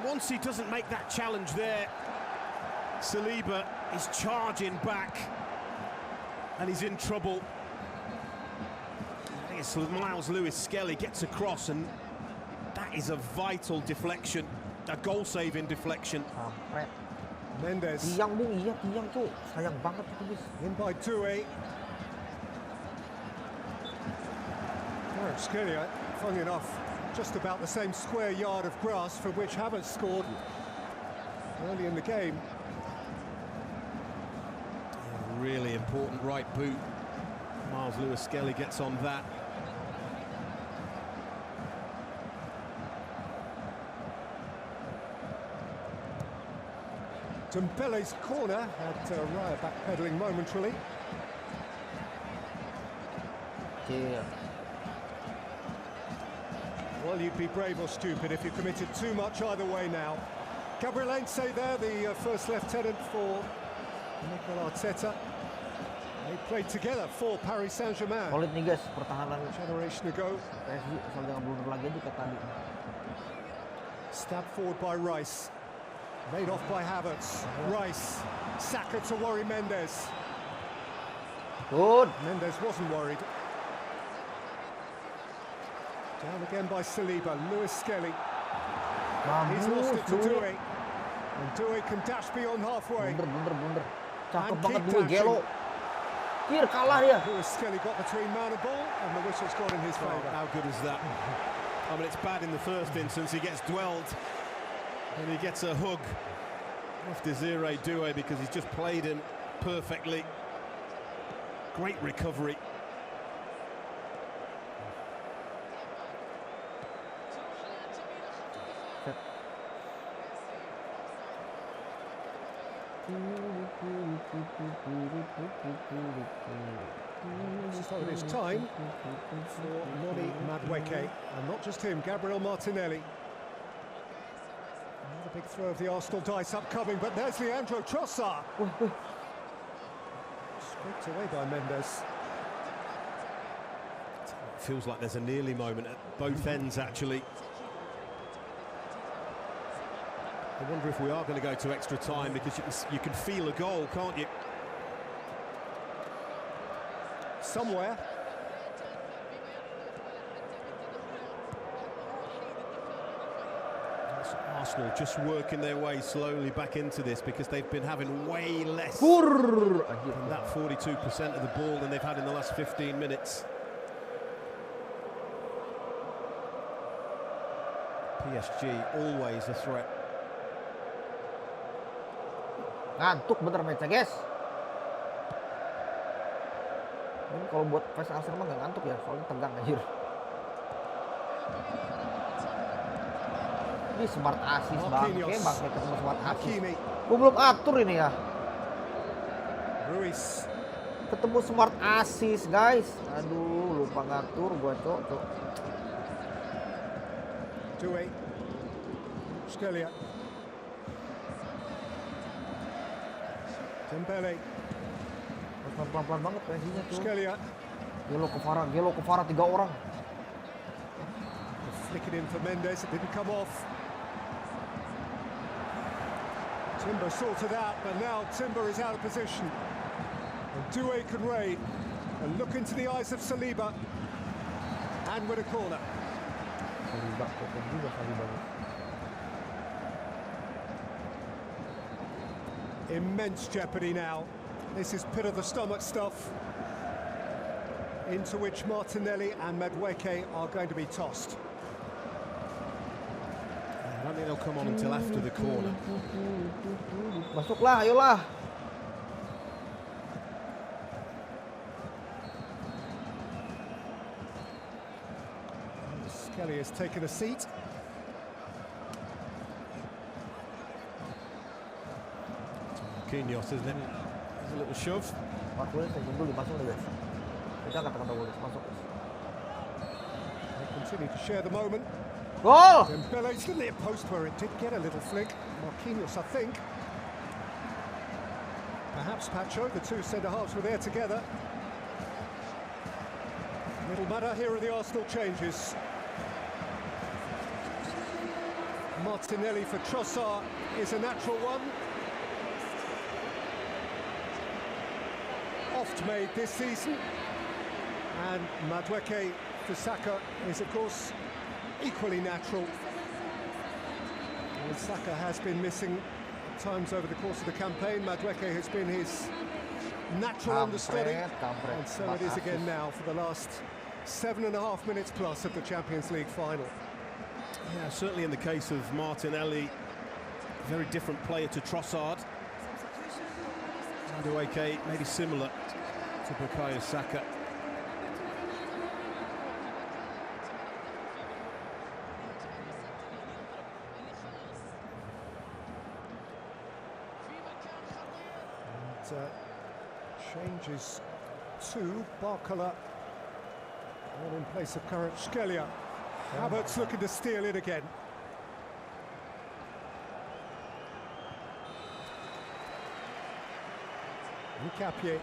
Once he doesn't make that challenge there, Saliba is charging back and he's in trouble. I think it's Miles Lewis Skelly gets across, and that is a vital deflection, a goal-saving deflection. Mendes. Tiang bung, iya tiang tuh. Sayang banget itu, bis. In by Doué. Skelia, funny enough, just about the same square yard of grass from which Havertz scored early in the game. A really important right boot. Miles Lewis Skelly gets on that. Dembele's corner had Raya backpedaling momentarily. Yeah. Well, you'd be brave or stupid if you committed too much either way now. Gabriel Heinze there, the first lieutenant for Mikel Arteta. They played together for Paris Saint-Germain. Solid nih guys, pertahanan Generation ago. PSG asal jangan blunder lagi aja kayak tadi. Stabbed forward by Rice. Made off by Havertz. Rice. Saka to worry Mendes. Good. Mendes wasn't worried. Down again by Saliba. Lewis Skelly. He's lost it to Doué. And Doué can dash beyond halfway. Blunder. Cakep And banget keep Doué, dashing. gelo. Kir, kalah dia. Lewis Skelly got between man and ball, and the whistle's gone in his favour. How good is that? I mean, it's bad in the first instance. He gets dwelled and he gets a hug off Desiree Doué because he's just played him perfectly. Great recovery. So it is time for Noni Madueke, and not just him, Gabriel Martinelli. Another big throw of the Arsenal dice upcoming, but there's Leandro Trossard. Scraped away by Mendes. It feels like there's a nearly moment at both ends, actually. I wonder if we are going to go to extra time, because you can feel a goal, can't you? Somewhere. Arsenal just working their way slowly back into this, because they've been having way less Than that 42% of the ball than they've had in the last 15 minutes. PSG always a threat. Ngantuk bener match-nya, guys. Ini kalau buat fans Arsenal mah nggak ngantuk ya, soalnya tegang anjir. Ini smart assist bangke ketemu smart assist. Gue belum atur ini ya. Ruiz. Ketemu smart assist, guys. Aduh, lupa ngatur gua, cok. Doué. Skelia. Dembele. Pelan-pelan banget PSG-nya tuh. Skelia. Gelo ke Farah 3 orang. Flick it in for Mendes, it didn't come off. Timber sorted out, but now Timber is out of position. And Doué can raid and look into the eyes of Saliba. And with a corner. Saliba juga Saliba. Immense jeopardy now. This is pit of the stomach stuff, into which Martinelli and Madueke are going to be tossed. I don't think they'll come on until after the corner. Masuklah, ayolah. Skelly has taken a seat. Marquinhos, isn't it? There's a little shove. They continue to share the moment. Goal! Dembele's the near post where it did get a little flick. Marquinhos, I think. Perhaps Pacho, the two centre-halves were there together. Little matter, here are the Arsenal changes. Martinelli for Trossard is a natural one. Oft made this season. And Madueke for Saka is, of course, equally natural. And Saka has been missing at times over the course of the campaign. Madueke has been his natural understudy. And so it is again now for the last 7.5 minutes plus of the Champions League final. Yeah, certainly in the case of Martinelli, a very different player to Trossard. Madueke maybe similar to Bukayo Saka. And changes to Barcola, all in place of current Skelia. Havertz looking to steal it again. Capier.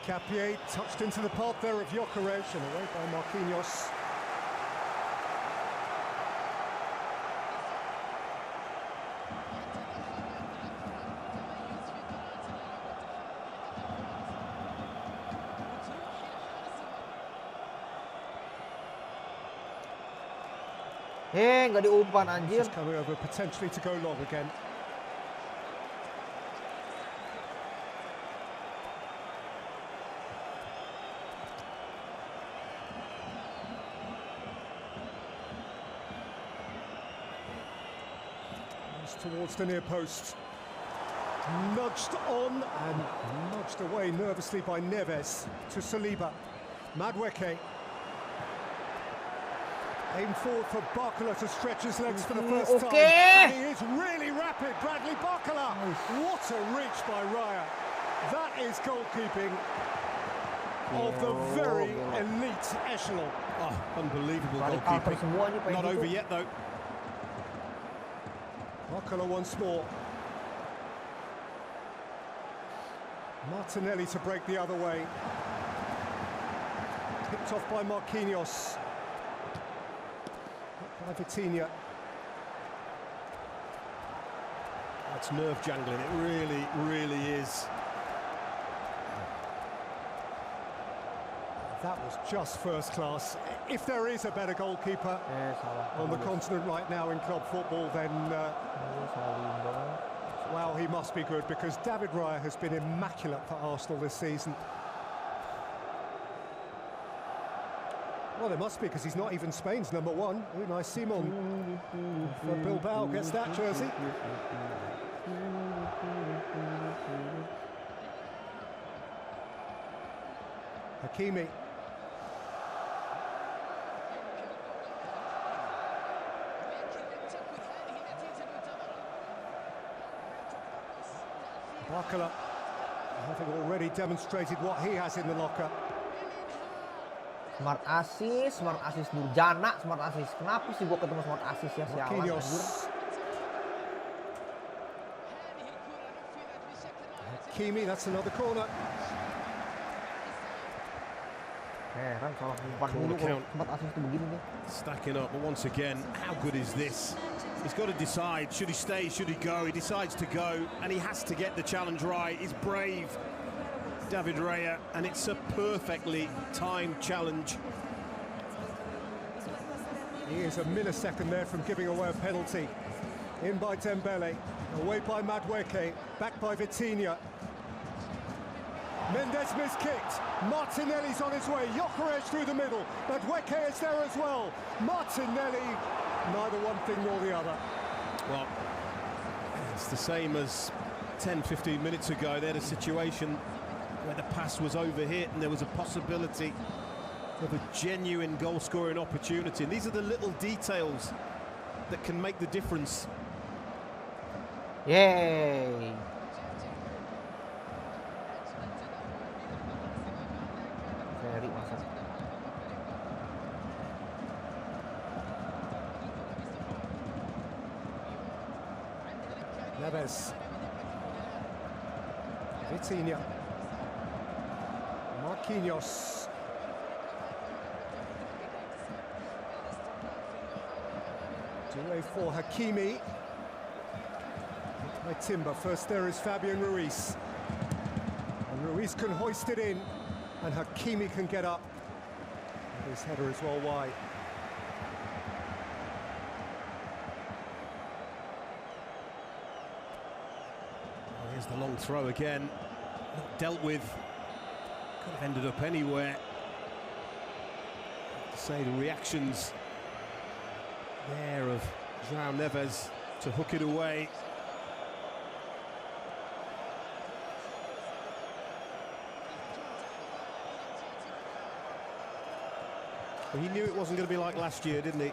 Capier touched into the path there of Gyökeres and away by Marquinhos. Nggak diumpan anjir. Just coming over potentially to go long again. Towards the near post. Nudged on and nudged away nervously by Neves to Saliba. Madueke. Aim forward for Barcola to stretch his legs for the first time. Okay. And he is really rapid, Bradley Barcola. What a reach by Raya. That is goalkeeping of the very elite echelon. Oh, unbelievable goalkeeping. Not over yet, though. Barcola once more. Martinelli to break the other way. Picked off by Marquinhos. By Vitinha. That's nerve jangling, it really, really is. That was just first class. If there is a better goalkeeper on the continent right now in club football, then wow, he must be good, because David Raya has been immaculate for Arsenal this season. Well, it must be, because he's not even Spain's number one. Unai Simon for Bilbao gets that jersey. Hakimi. Barcola, having already demonstrated what he has in the locker. Smart assist Nurjana, smart assist. Kenapa sih gua ketemu smart assist ya, sialan anjir. Hakimi, that's another corner. Heran salah umpan dulu kalau smart assist itu begini nih. Stacking up, but once again, how good is this? He's got to decide, should he stay, should he go? He decides to go, and he has to get the challenge right. He's brave, David Raya, and it's a perfectly timed challenge. He is a millisecond there from giving away a penalty. In by Dembele, away by Madueke, back by Vitinha. Mendes miskicked. Martinelli's on his way. Gyökeres through the middle. Madueke is there as well. Martinelli, neither one thing nor the other. Well, it's the same as 10-15 minutes ago. They had a situation where the pass was overhit and there was a possibility of a genuine goal-scoring opportunity. And these are the little details that can make the difference. Yay! Very awesome. Neves. Vitinha. Marquinhos. Away for Hakimi. By Timber. First there is Fabian Ruiz. And Ruiz can hoist it in. And Hakimi can get up. And his header is well wide. Here's the long throw again. Not dealt with. Could have ended up anywhere. Say the reactions there of João Neves to hook it away. He knew it wasn't going to be like last year, didn't he?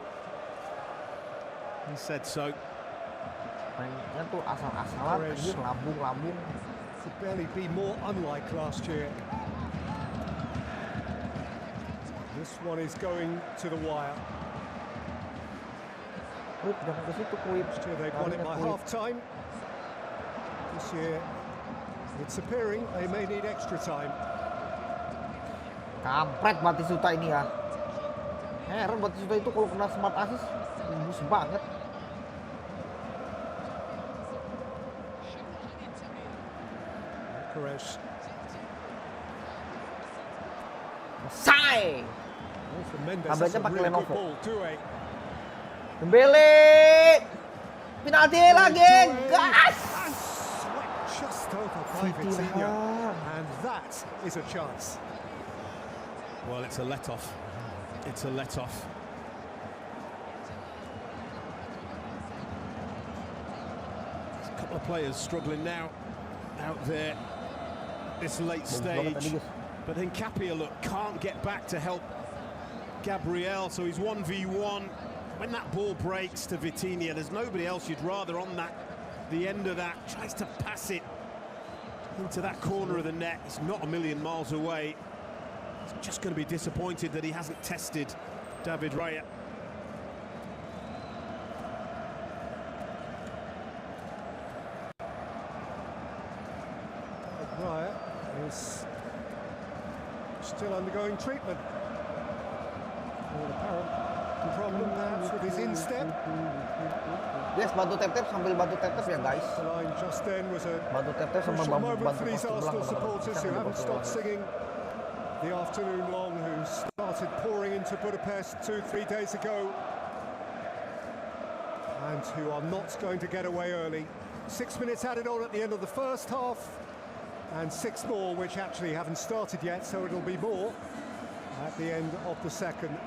He said so. Mainnya tuh asal-asalan, anjir, lambung-lambung. Could barely be more unlike last year. This one is going to the wire. Kuip, jangan ke situ, Kuip. Last year they'd won it by half-time. This year, it's appearing they may need extra time. Kampret Batistuta ini ya. Heran Batistuta itu kalau kena smart assist, bagus banget. Gyökeres. Say! Mendes, Abangnya that's a pakai really good Lenovo. ball. Doué. Dembele! Penalti lagi, gas! And swept just over by Vitinha. And that is a chance. Well, it's a let-off. It's a let-off. There's a couple of players struggling now out there this late stage. But Nkapia, look, can't get back to help Gabriel, so he's 1v1. When that ball breaks to Vitinha, there's nobody else you'd rather on the end of that. Tries to pass it into that corner of the net. It's not a million miles away. He's just going to be disappointed that he hasn't tested David Raya. Raya is still undergoing treatment. An apparent problem perhaps with his instep. Yes, bantu tap-tap sambil bantu tap-tap ya guys. The line just then was a Bantu tap-tap sama crucial moment bantu for these posting Arsenal belakang. supporters who haven't stopped singing the afternoon long, who started pouring into Budapest 2-3 days ago, and who are not going to get away early. 6 minutes added on at the end of the first half, and 6 more which actually haven't started yet, so it'll be more at the end of the second.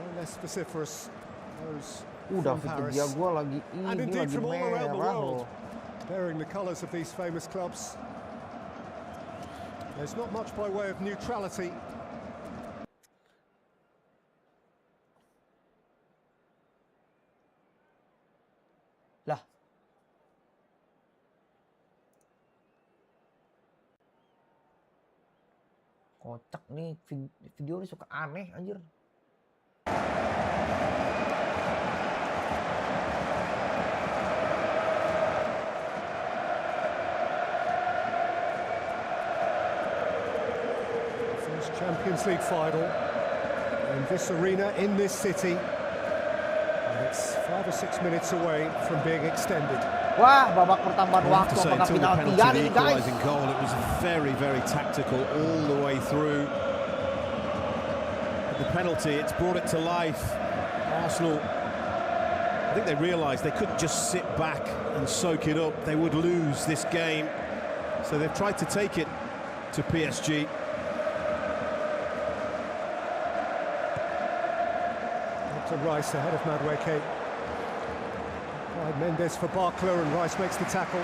No less vociferous, those from Paris, and indeed from all around the world, bearing the colours of these famous clubs. There's not much by way of neutrality. Lah. Kocak nih, video ini suka aneh anjir. Champions League final in this arena, in this city, and it's 5 or 6 minutes away from being extended. Wah, babak pertambahan waktu apakah penaltian ini guys? Goal, it was very, very tactical all the way through. The penalty, it's brought it to life. Arsenal, I think they realised they couldn't just sit back and soak it up. They would lose this game, so they've tried to take it to PSG. Rice ahead of Madueke. Mendes for Barkler, and Rice makes the tackle.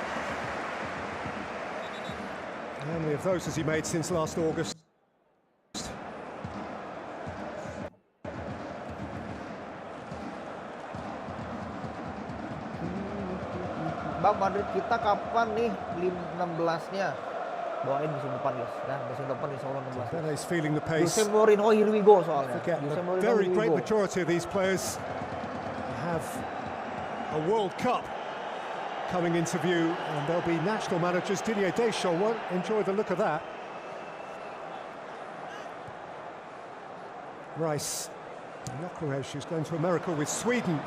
How many of those has he made since last August? Bang, Madrid kita kapan nih 16-nya? Doain musim depan guys, ya musim depan insya Allah 16. He's feeling the pace. Jose Mourinho, here we go soalnya. The very great majority of these players have a World Cup coming into view, and there'll be national managers. Didier Deschamps won't enjoy the look of that. Rice, Jokeres, who's going to America with Sweden.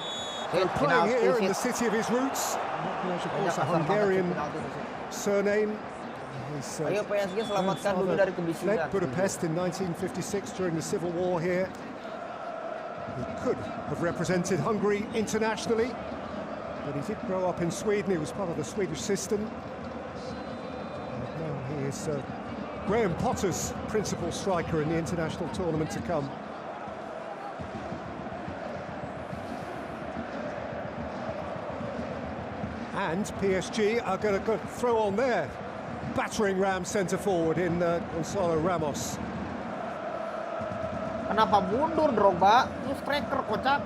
They're playing here in the city of his roots. Jokeres, of course, a Hungarian surname. Ayo PSG selamatkan dulu dari kemiskinan. Fled Budapest in 1956 during the civil war here. He could have represented Hungary internationally, but he did grow up in Sweden. He was part of the Swedish system. And now he is Graham Potter's principal striker in the international tournament to come. And PSG are going to throw on there. Battering ram centre forward in Gonzalo Ramos. Kenapa mundur Drogba? Ini striker kocak.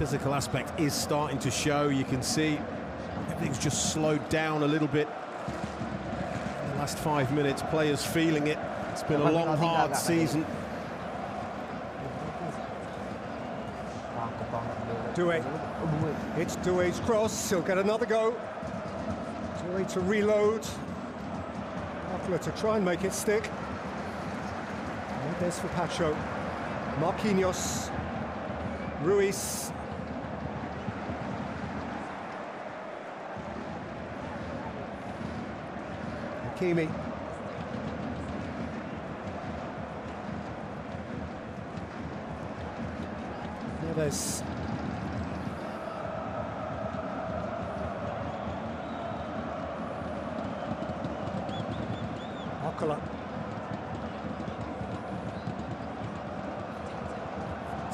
Physical aspect is starting to show. You can see everything's just slowed down a little bit in the last 5 minutes. Players feeling it. It's been a long, hard season. Doué. It's Doué's cross. He'll get another go. Doué to reload. Barkler to try and make it stick. And there's for Pacho. Marquinhos. Ruiz. Hakimi. Neves.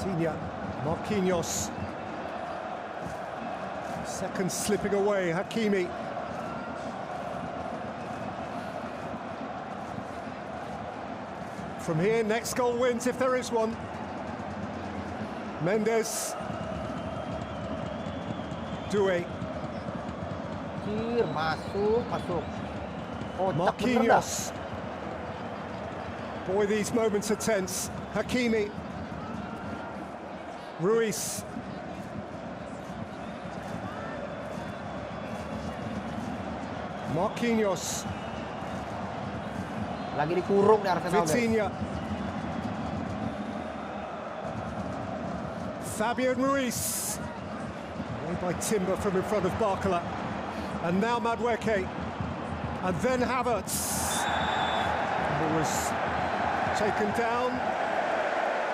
Vitinha, Marquinhos. Second slipping away, Hakimi. From here, next goal wins if there is one. Mendes. Due. Masuk. Marquinhos. Boy, these moments are tense. Hakimi. Ruiz. Marquinhos. Lagi dikurung di Arsenal. Vitinha. Fabian Ruiz. Away by Timber from in front of Barcola. And now Madueke. And then Havertz. It was taken down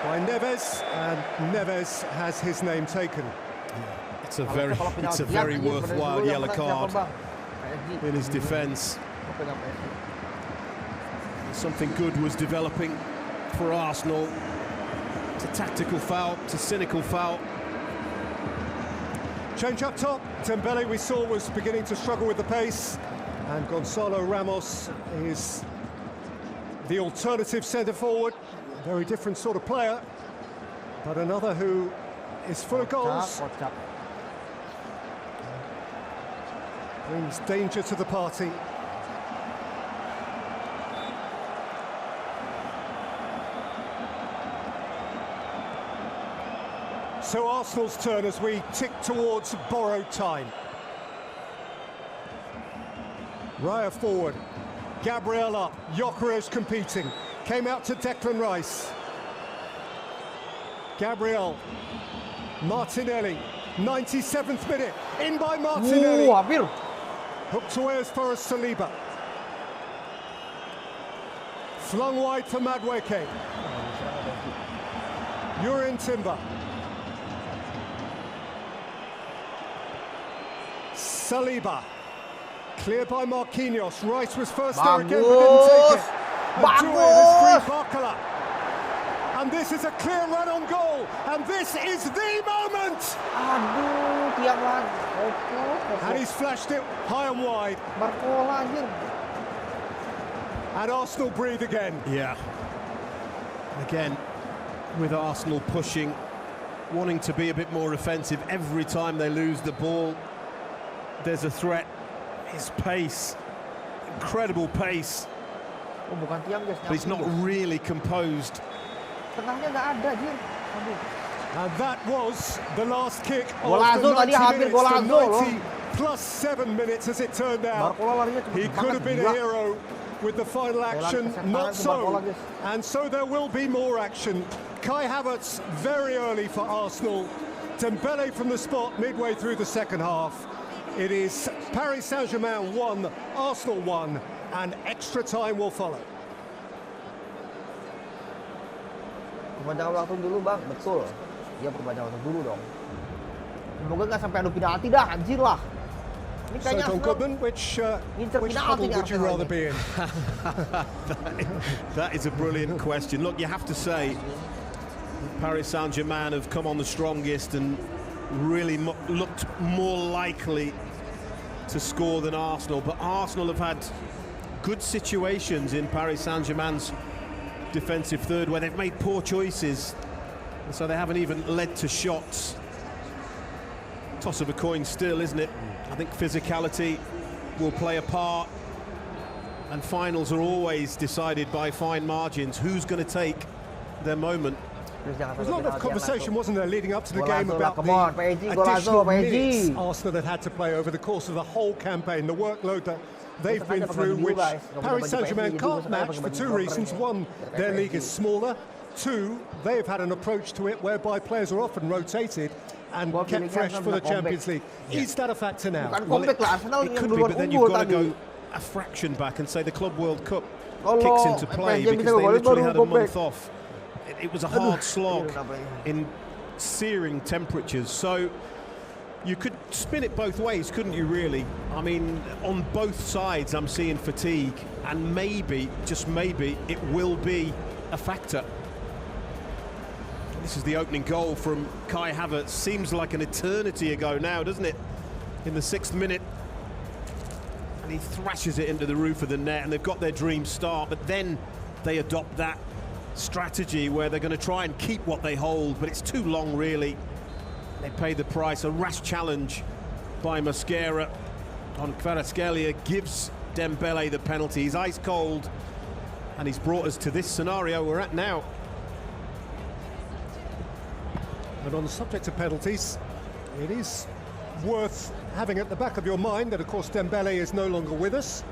by Neves, and Neves has his name taken. It's a very worthwhile yellow card in his defence. Something good was developing for Arsenal. It's a tactical foul, it's a cynical foul. Change up top. Dembele, we saw, was beginning to struggle with the pace, and Gonzalo Ramos is the alternative centre-forward. A very different sort of player, but another who is full of goals. Brings danger to the party. So Arsenal's turn as we tick towards borrowed time. Raya forward, Gabriel up, Gyökeres competing, came out to Declan Rice. Gabriel, Martinelli, 97th minute, in by Martinelli. Hooked away as far as Saliba. Flung wide for Madueke. Yuri Timber. Saliba. Cleared by Marquinhos. Rice was first there again, but didn't take it. And Due has freed Barcola. And this is a clear run on goal. And this is the moment! And he's flashed it high and wide. And Arsenal breathe again. Yeah. Again, with Arsenal pushing, wanting to be a bit more offensive every time they lose the ball. There's a threat. His pace, incredible pace. But he's not really composed. And that was the last kick of the 90 minutes, the 90 plus 7 minutes as it turned out. He could have been a hero with the final action, not so. And so there will be more action. Kai Havertz very early for Arsenal. Dembele from the spot midway through the second half. It is Paris Saint-Germain 1, Arsenal 1, and extra time will follow. Perpanjangan waktu dulu bang, betul. Dia perpanjangan waktu dulu dong. Semoga nggak sampai adu penalti dah, anjir lah. Ini kayaknya so Goodman, which bubble would you rather be in? That is a brilliant question. Look, you have to say, Paris Saint-Germain have come on the strongest and really looked more likely to score than Arsenal, but Arsenal have had good situations in Paris Saint-Germain's defensive third where they've made poor choices, so they haven't even led to shots. Toss of a coin still, isn't it? I think physicality will play a part, and finals are always decided by fine margins. Who's going to take their moment? There's a lot of conversation, wasn't there, leading up to the game about the additional minutes Arsenal had to play over the course of the whole campaign, the workload that they've been through, which Paris Saint-Germain can't match for two reasons. One, their league is smaller. Two, they've had an approach to it whereby players are often rotated and kept fresh for the Champions League. Is that a factor now? Well, it could be, but then you've got to go a fraction back and say the Club World Cup kicks into play because they literally had a month off. It was a hard slog in searing temperatures, so you could spin it both ways, couldn't you, really? I mean, on both sides I'm seeing fatigue, and maybe, just maybe, it will be a factor. This is the opening goal from Kai Havertz. Seems like an eternity ago now, doesn't it? In the 6th minute. And he thrashes it into the roof of the net, and they've got their dream start, but then they adopt that strategy where they're going to try and keep what they hold, but it's too long, really. They paid the price. A rash challenge by Mosquera on Kvaratskhelia gives Dembele the penalty. He's ice cold, and he's brought us to this scenario we're at now. And on the subject of penalties, it is worth having at the back of your mind that, of course, Dembele is no longer with us.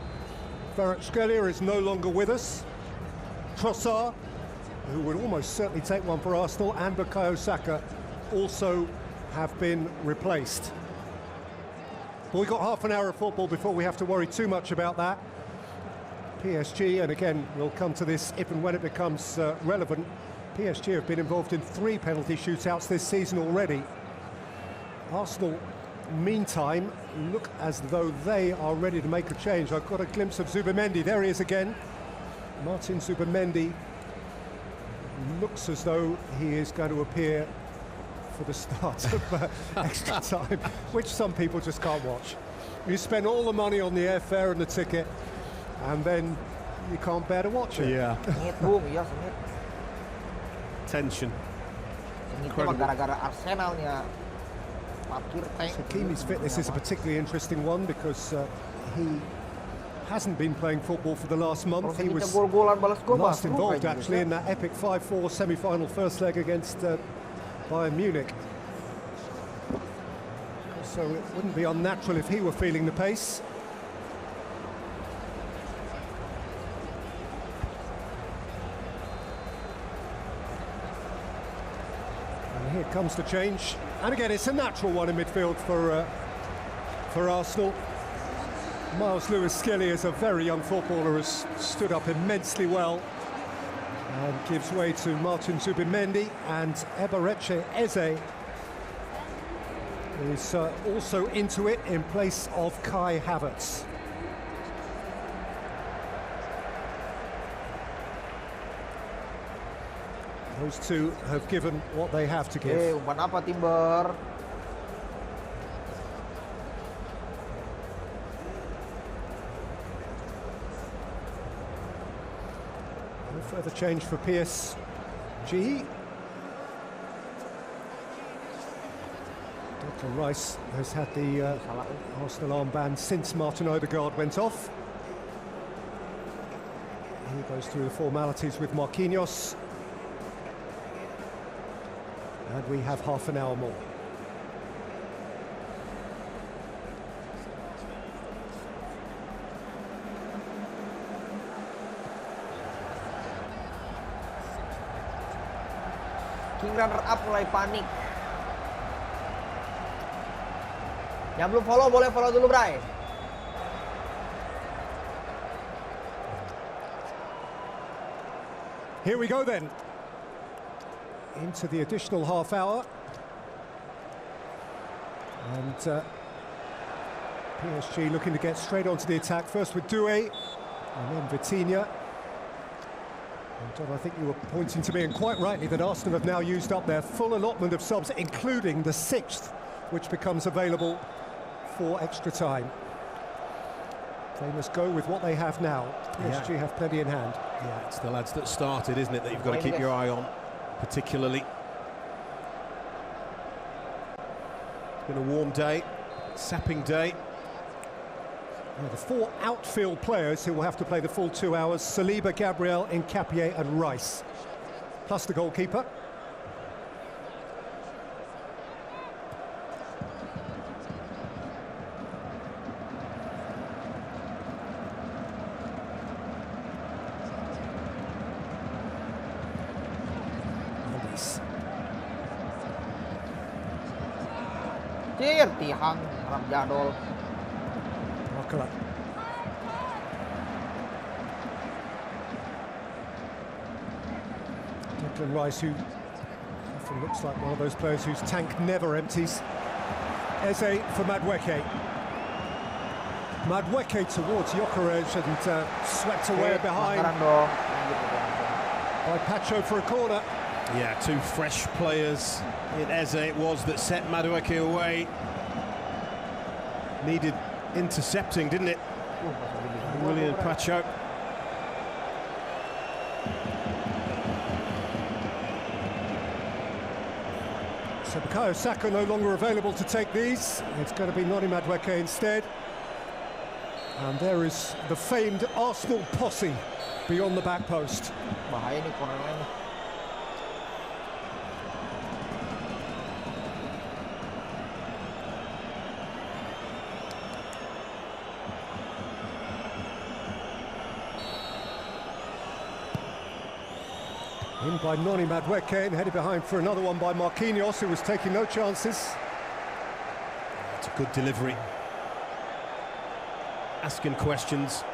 Kvaratskhelia is no longer with us. Trossard, who would almost certainly take one for Arsenal, and Bukayo Saka also have been replaced. But we've got half an hour of football before we have to worry too much about that. PSG, and again, we'll come to this if and when it becomes relevant, PSG have been involved in 3 penalty shootouts this season already. Arsenal, meantime, look as though they are ready to make a change. I've got a glimpse of Zubimendi. There he is again. Martin Zubimendi looks as though he is going to appear for the start of extra time, which some people just can't watch. You spend all the money on the airfare and the ticket, and then you can't bear to watch it. Yeah. Tension. Hakimi's fitness is a particularly interesting one because he hasn't been playing football for the last month. He was last involved actually in that epic 5-4 semi-final first leg against Bayern Munich. So it wouldn't be unnatural if he were feeling the pace. And here comes the change. And again, it's a natural one in midfield for Arsenal. Miles Lewis-Skelly is a very young footballer, has stood up immensely well and gives way to Martin Zubimendi, and Eberechi Eze is also into it in place of Kai Havertz. Those two have given what they have to give. Umpan apa Timber? No further change for PSG. Declan Rice has had the Arsenal armband since Martin Odegaard went off. He goes through the formalities with Marquinhos. And we have half an hour more. King runner up mulai panik. Yang belum follow boleh follow dulu, Bray. Here we go then. Into the additional half hour. And PSG looking to get straight onto the attack, first with Doué and then Vitinha. And John, I think you were pointing to me, and quite rightly, that Arsenal have now used up their full allotment of subs, including the 6th, which becomes available for extra time. They must go with what they have now. PSG have plenty in hand. Yeah, it's the lads that started, isn't it, that you've got to keep your eye on, particularly. It's been a warm day, sapping day. Yeah, the 4 outfield players who will have to play the full 2 hours: Saliba, Gabriel, Nkapie and Rice, plus the goalkeeper. Tihang Ram Jadol. Makala. Declan Rice, who often looks like one of those players whose tank never empties. Eze for Madueke. Madueke towards Gyökeres and swept away behind by Pacho for a corner. Yeah, 2 fresh players in Eze it was that set Madueke away. Needed intercepting, didn't it? William Pacho. So Bukayo Saka no longer available to take these. It's going to be Noni Madueke instead. And there is the famed Arsenal posse beyond the back post. Bahaya nih cornernya nih. In by Noni Madueke and headed behind for another one by Marquinhos, who was taking no chances. It's a good delivery. Asking questions.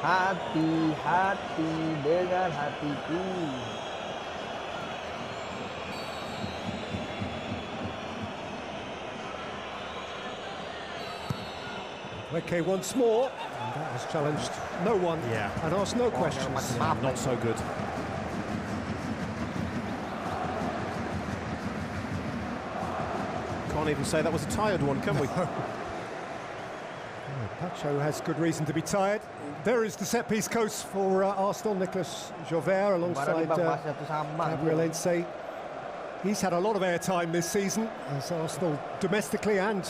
Hati-hati dengan hatiku. Okay, once more, and that has challenged no one and asked no questions. Not so good. Can't even say that was a tired one, can we? Pacho has good reason to be tired. There is the set-piece coach for Arsenal, Nicolas Jauvert, alongside Gabriel Ence. He's had a lot of airtime this season, as Arsenal domestically and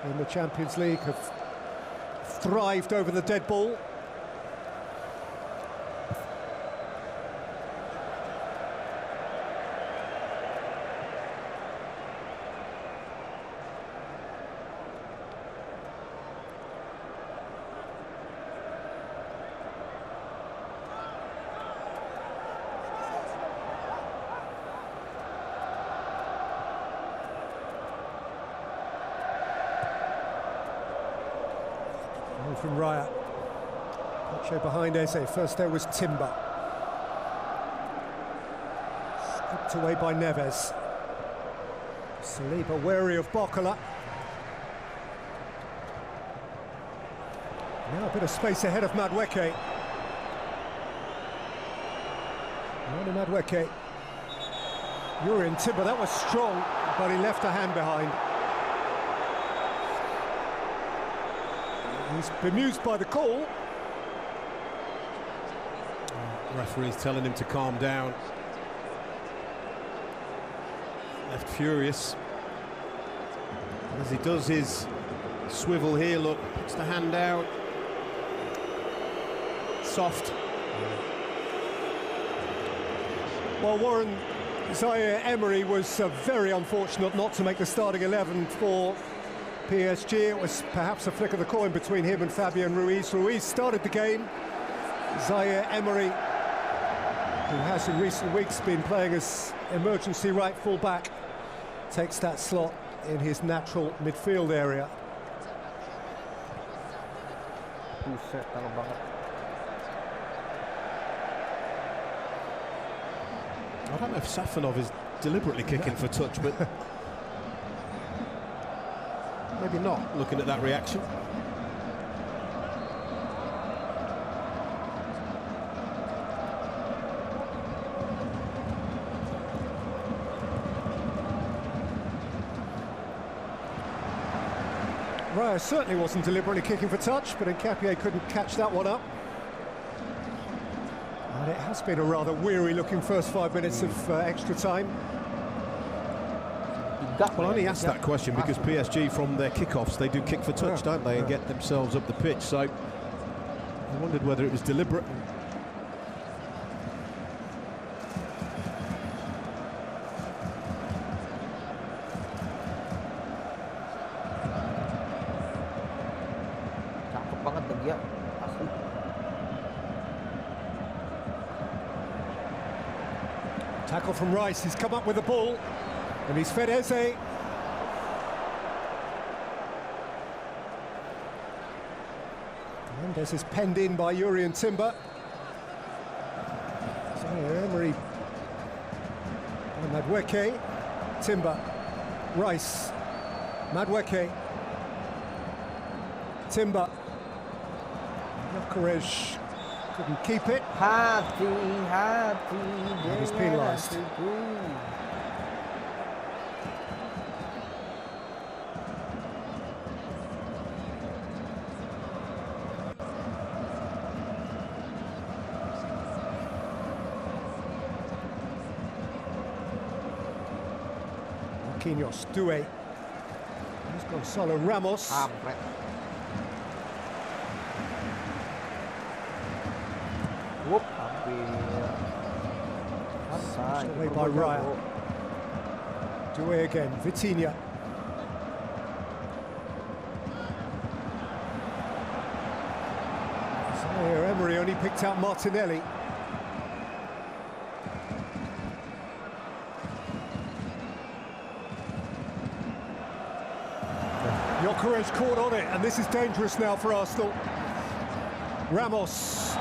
in the Champions League have thrived over the dead ball. From Raya. Pacho behind Eze. First there was Timber. Stripped away by Neves. Saliba wary of Bokola. Now a bit of space ahead of Madueke. Noni Madueke. Urian Timber, that was strong, but he left a hand behind. He's bemused by the call. Referee's telling him to calm down. Left furious. As he does his swivel here, look, puts the hand out. Soft. Well, Warren, Zaire Emery was very unfortunate not to make the starting 11 for PSG. It was perhaps a flick of the coin between him and Fabian Ruiz. Ruiz started the game. Zaire Emery, who has in recent weeks been playing as emergency right full-back, takes that slot in his natural midfield area. Buset, dalam banget. I don't know if Safonov is deliberately kicking for touch, but maybe not, looking at that reaction. Raya certainly wasn't deliberately kicking for touch, but Nkapie couldn't catch that one up. And it has been a rather weary-looking first 5 minutes of extra time. Well, I only asked that question because PSG, from their kickoffs, they do kick for touch, don't they, and get themselves up the pitch. So I wondered whether it was deliberate. Cakep banget tuh dia, asli. Tackle from Rice, he's come up with the ball, and he's fed Eze. And this is penned in by Urian Timber. Zaire Emery. And Madueke. Timber. Rice. Madueke. Timber. Gyökeres couldn't keep it. Hati-hati And he's dengan penalised. hatiku. Marquinhos, Doué. He's Gonzalo Ramos. Kampret. Whoop, hampir. Snatched away by Raya. Doué again, Vitinha. Zaire Emery only picked out Martinelli. Gyökeres caught on it, and this is dangerous now for Arsenal. Ramos.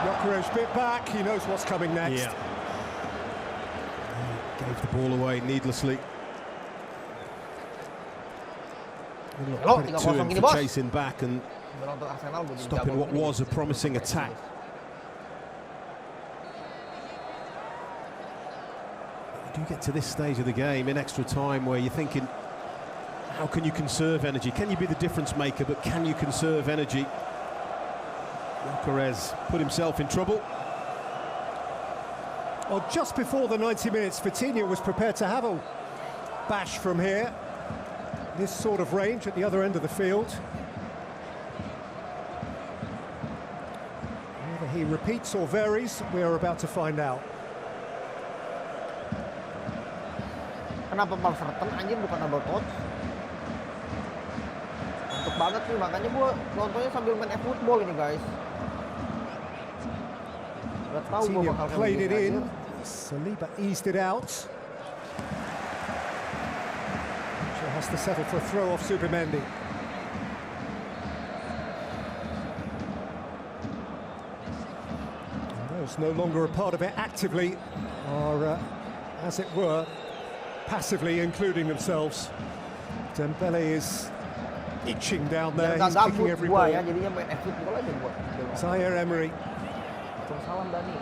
Gyökeres bit back, he knows what's coming next. Yeah. Gave the ball away needlessly. Credit to him for chasing back and stopping what was a promising attack. You do get to this stage of the game in extra time where you're thinking, how can you conserve energy? Can you be the difference maker, but can you conserve energy? Gyökeres put himself in trouble. Well, just before the 90 minutes, Vitinha was prepared to have a bash from here. This sort of range at the other end of the field. Whether he repeats or varies, we are about to find out. Kenapa Malverton anjir bukan double touch? Mantap banget nih, makanya gue nontonnya sambil main eFOOTBALL ini guys. Gak tahu gue bakal played it in. Anjir. Saliba eased it out. Has to settle for a throw off Supermendi. And those no longer a part of it actively are, as it were, passively including themselves. Dembele is itching down there, he's kicking every ball. Ya, jadinya main eFOOTBALL aja buat. Zaire Emery. Salam Dani.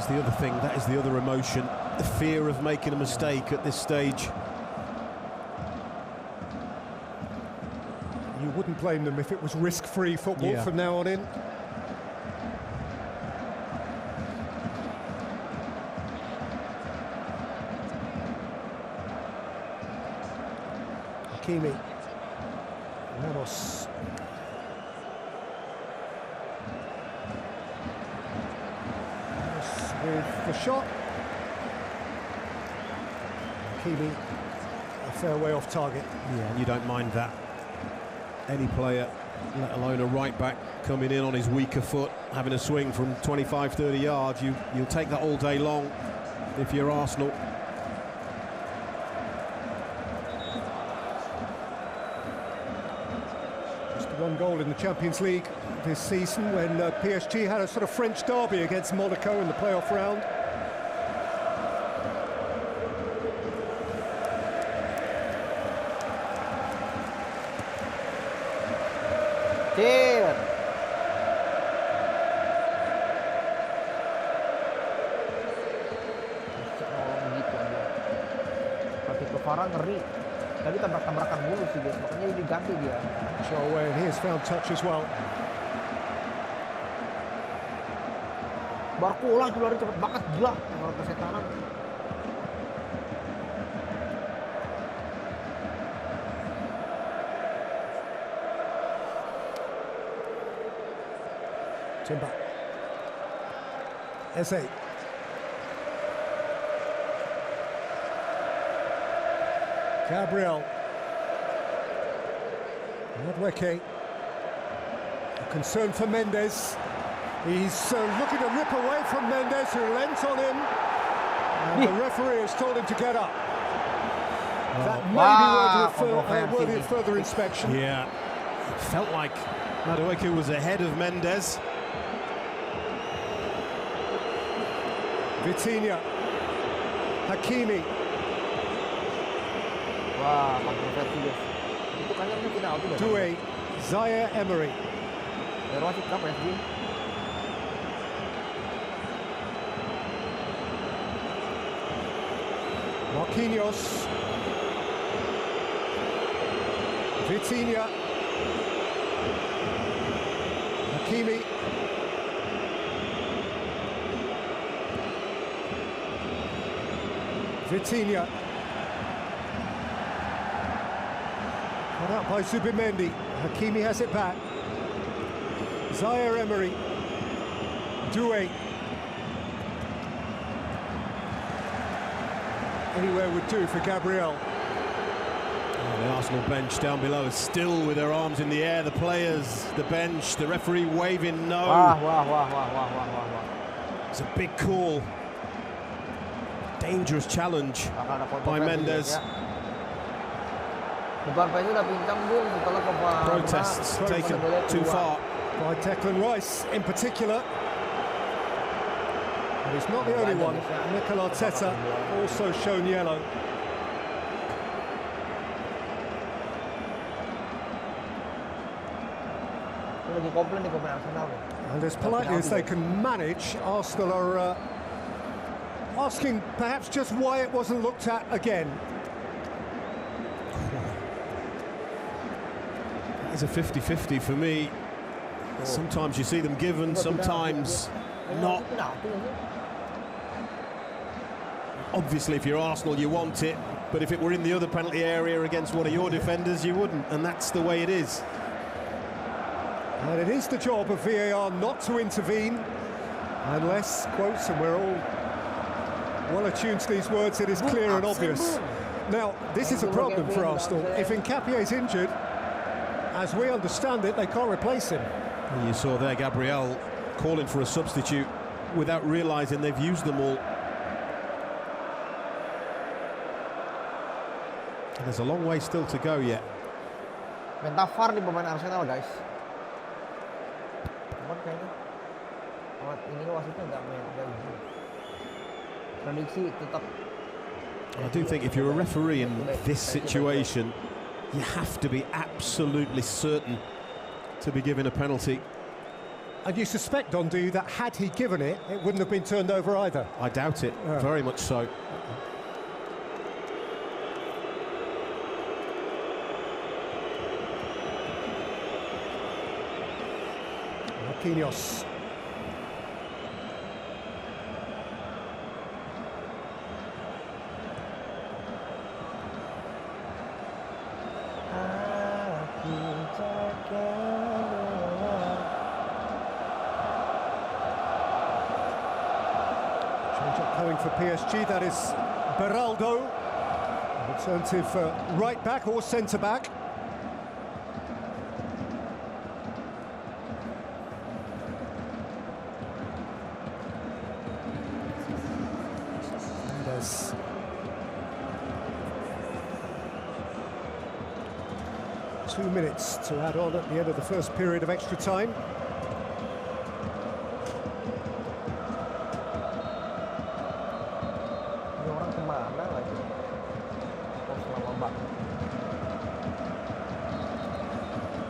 The other thing, that is the other emotion, the fear of making a mistake at this stage. You wouldn't blame them if it was risk-free football from now on in. Hakimi. Ramos. With the shot. Hakimi, a fair way off target. Yeah, you don't mind that. Any player, let alone a right back, coming in on his weaker foot, having a swing from 25, 30 yards, you'll take that all day long if you're Arsenal. Just one goal in the Champions League this season when PSG had a sort of French derby against Monaco in the playoff round. Cheer. Tapi ke Farah ngeri. Tadi tabrak-tabrakan mulu sih guys, makanya ini ganti dia. Show away, and he has found touch as well. Barcola itu lari cepet banget, gila. Kalau kesetanan. Timber. Eze. Gabriel. Madueke. Concern for Mendes. He's looking to rip away from Mendes, who leant on him. And the referee has told him to get up. That may be worthy of further inspection. Yeah, it felt like Madueke was ahead of Mendes. Vitinha. Hakimi. Wah, kontroversi guys. Itu kayaknya tidak out udah. Doué. Zaire Emery. Wasit berapa ya sih? Marquinhos. Vitinha. Hakimi. Vitinha. Cut out by Zubimendi. Hakimi has it back. Zaire Emery. Doué. Anywhere would do for Gabriel. The Arsenal bench down below is still with their arms in the air. The players, the bench, the referee waving no. Wah. It's a big call. Dangerous challenge by Mendes. Protests taken too far. By Declan Rice in particular. And he's not the only one. Mikel Arteta also shown yellow. And as politely as they can manage, Arsenal are asking perhaps just why it wasn't looked at again. It's a 50-50 for me. Sometimes you see them given, sometimes not. Obviously, if you're Arsenal, you want it, but if it were in the other penalty area against one of your defenders, you wouldn't, and that's the way it is. And it is the job of VAR not to intervene unless, quotes, and we're all well attuned to these words, it is clear and obvious. Now, this is a problem for Arsenal. If Nketiah is injured, as we understand it, they can't replace him. And you saw there Gabriel calling for a substitute without realising they've used them all. And there's a long way still to go yet. Minta VAR di pemain Arsenal, guys. Cuman kayaknya ini wasitnya nggak main gitu. Prediksi tetap. I do think if you're a referee in this situation, you have to be absolutely certain to be given a penalty. And you suspect, Don, do you, that had he given it, it wouldn't have been turned over either? I doubt it, very much so. Marquinhos. Coming for PSG, that is Beraldo, alternative right back or centre back. Mendes. Two minutes to add on at the end of the first period of extra time.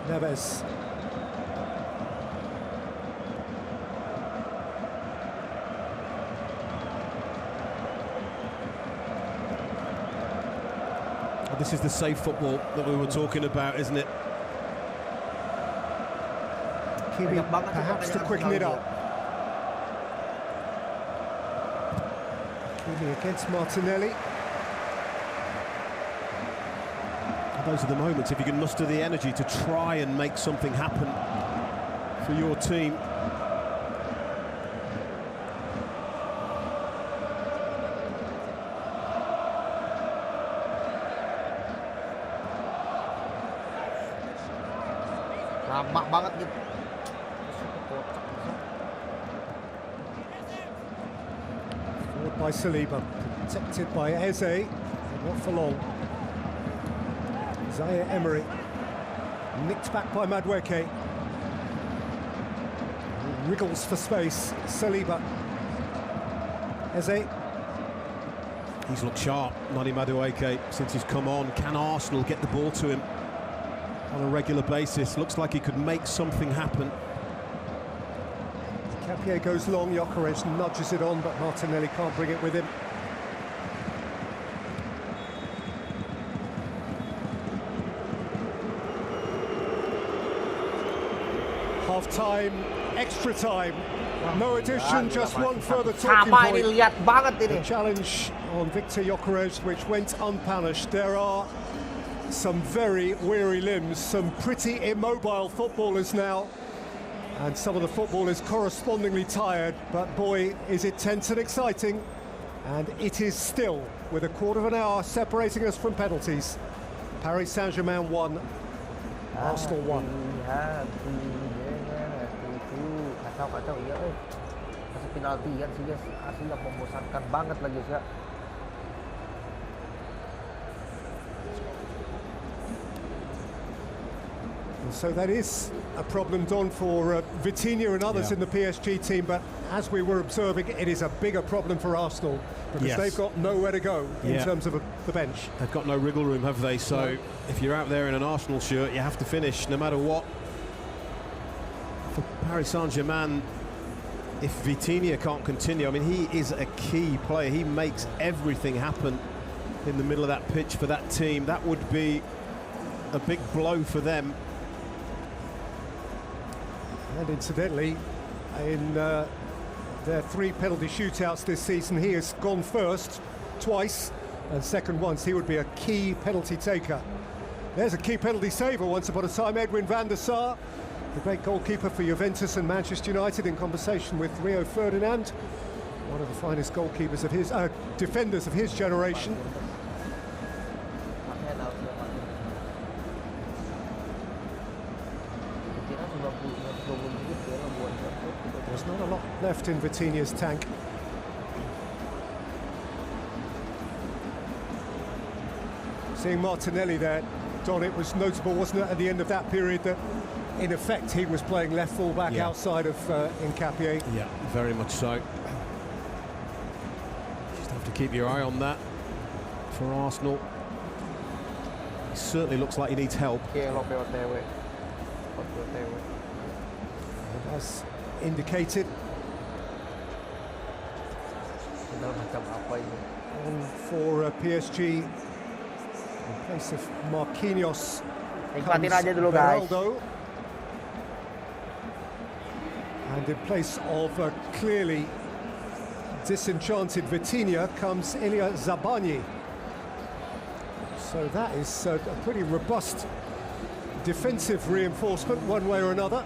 Neves. This is the safe football that we were talking about, isn't it? Kimi perhaps to quicken it up. Kimi against Martinelli. Those are the moments, if you can muster the energy to try and make something happen for your team. Lama banget gitu. Forward by Saliba, protected by Eze, not for long. Zaire Emery, nicked back by Madueke. Wriggles for space, Saliba. Eze. He's looked sharp, Nani Madueke, since he's come on. Can Arsenal get the ball to him on a regular basis? Looks like he could make something happen. Capier goes long, Gyökeres nudges it on, but Martinelli can't bring it with him. Half-time, extra time. No addition, just one further talking Sama ini, point. lihat banget ini. The challenge on Victor Gyökeres, which went unpunished. There are some very weary limbs, some pretty immobile footballers now, and some of the footballers correspondingly tired, but boy, is it tense and exciting. And it is still, with a quarter of an hour separating us from penalties. Paris Saint-Germain 1, Arsenal 1. Kacau iya, kasih penalti kan sih guys, asli yang membosankan banget lagi sih. So that is a problem, Don, for Vitinha and others in the PSG team, but as we were observing, it is a bigger problem for Arsenal because they've got nowhere to go in terms of the bench. They've got no wriggle room, have they? So if you're out there in an Arsenal shirt, you have to finish no matter what. For Paris Saint-Germain, if Vitinha can't continue, I mean, he is a key player. He makes everything happen in the middle of that pitch for that team. That would be a big blow for them. And incidentally, in their 3 penalty shootouts this season, he has gone first twice and second once. He would be a key penalty taker. There's a key penalty saver once upon a time, Edwin van der Sar, the great goalkeeper for Juventus and Manchester United, in conversation with Rio Ferdinand, one of the finest goalkeepers of his defenders of his generation. There's not a lot left in Vitinha's tank. Seeing Martinelli there, Don, it was notable, wasn't it, at the end of that period that, in effect, he was playing left full-back outside of Nkapie. Yeah, very much so. Just have to keep your eye on that for Arsenal. He certainly looks like he needs help. As indicated, for PSG, in place of Marquinhos, Beraldo, and in place of clearly disenchanted Vitinha comes Ilya Zabani. So that is a pretty robust defensive reinforcement, one way or another.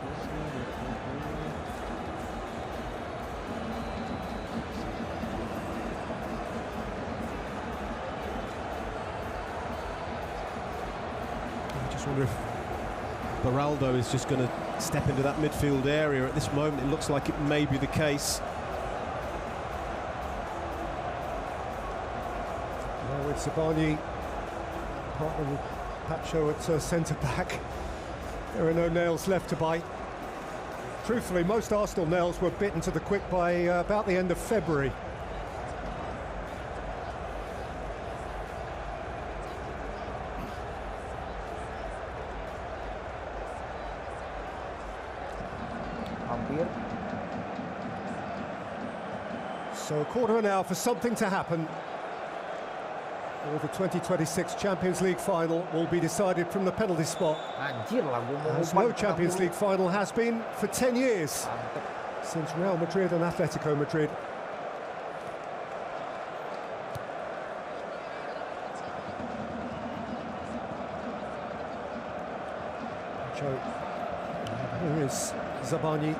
I wonder if Beraldo is just going to step into that midfield area. At this moment, it looks like it may be the case. Now with Zabani, partner with Pacho at centre-back, there are no nails left to bite. Truthfully, most Arsenal nails were bitten to the quick by about the end of February. So a quarter of an hour for something to happen. Or the 2026 Champions League final will be decided from the penalty spot. As no Champions League final has been for 10 years since Real Madrid and Atletico Madrid. Here is Zabani.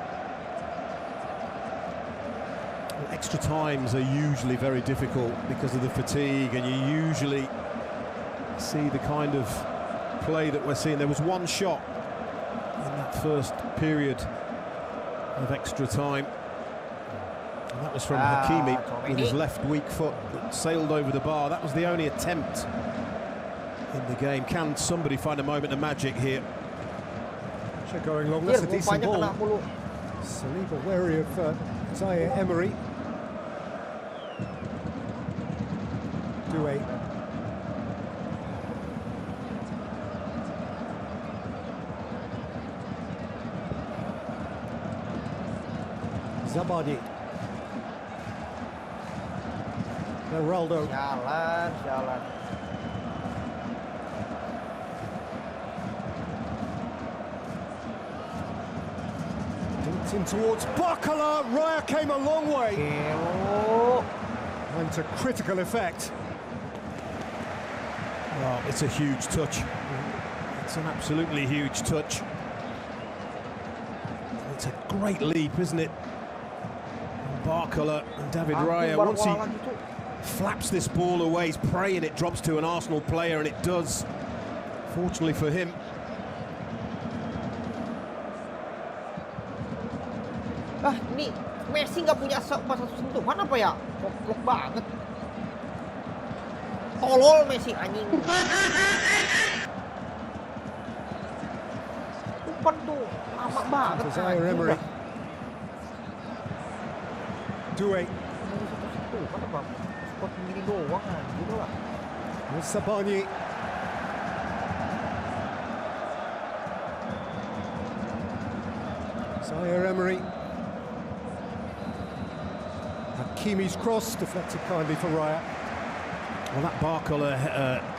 Extra times are usually very difficult because of the fatigue, and you usually see the kind of play that we're seeing. There was one shot in that first period of extra time, and that was from Hakimi with his left weak foot that sailed over the bar. That was the only attempt in the game. Can somebody find a moment of magic here? Going long, that's a decent ball. Saliba wary of Zaire Emery. Doué. Zabani. Beraldo. Jalan. In towards Bakala. Raya came a long way. And to critical effect. Well, it's a huge touch. It's an absolutely huge touch. It's a great leap, isn't it? Bakala and David Raya, once he flaps this ball away, he's praying it drops to an Arsenal player, and it does. Fortunately for him. Ini Messi nggak punya satu sentuhan apa ya? Goblok banget. Tolol Messi anjing. Umpan tuh lama banget. Emery. Doué. Sentuhan apa? Spot begini doang gitu lah. Sabani. Emery. Hakimi's cross deflected kindly for Raya. Well, that Bakala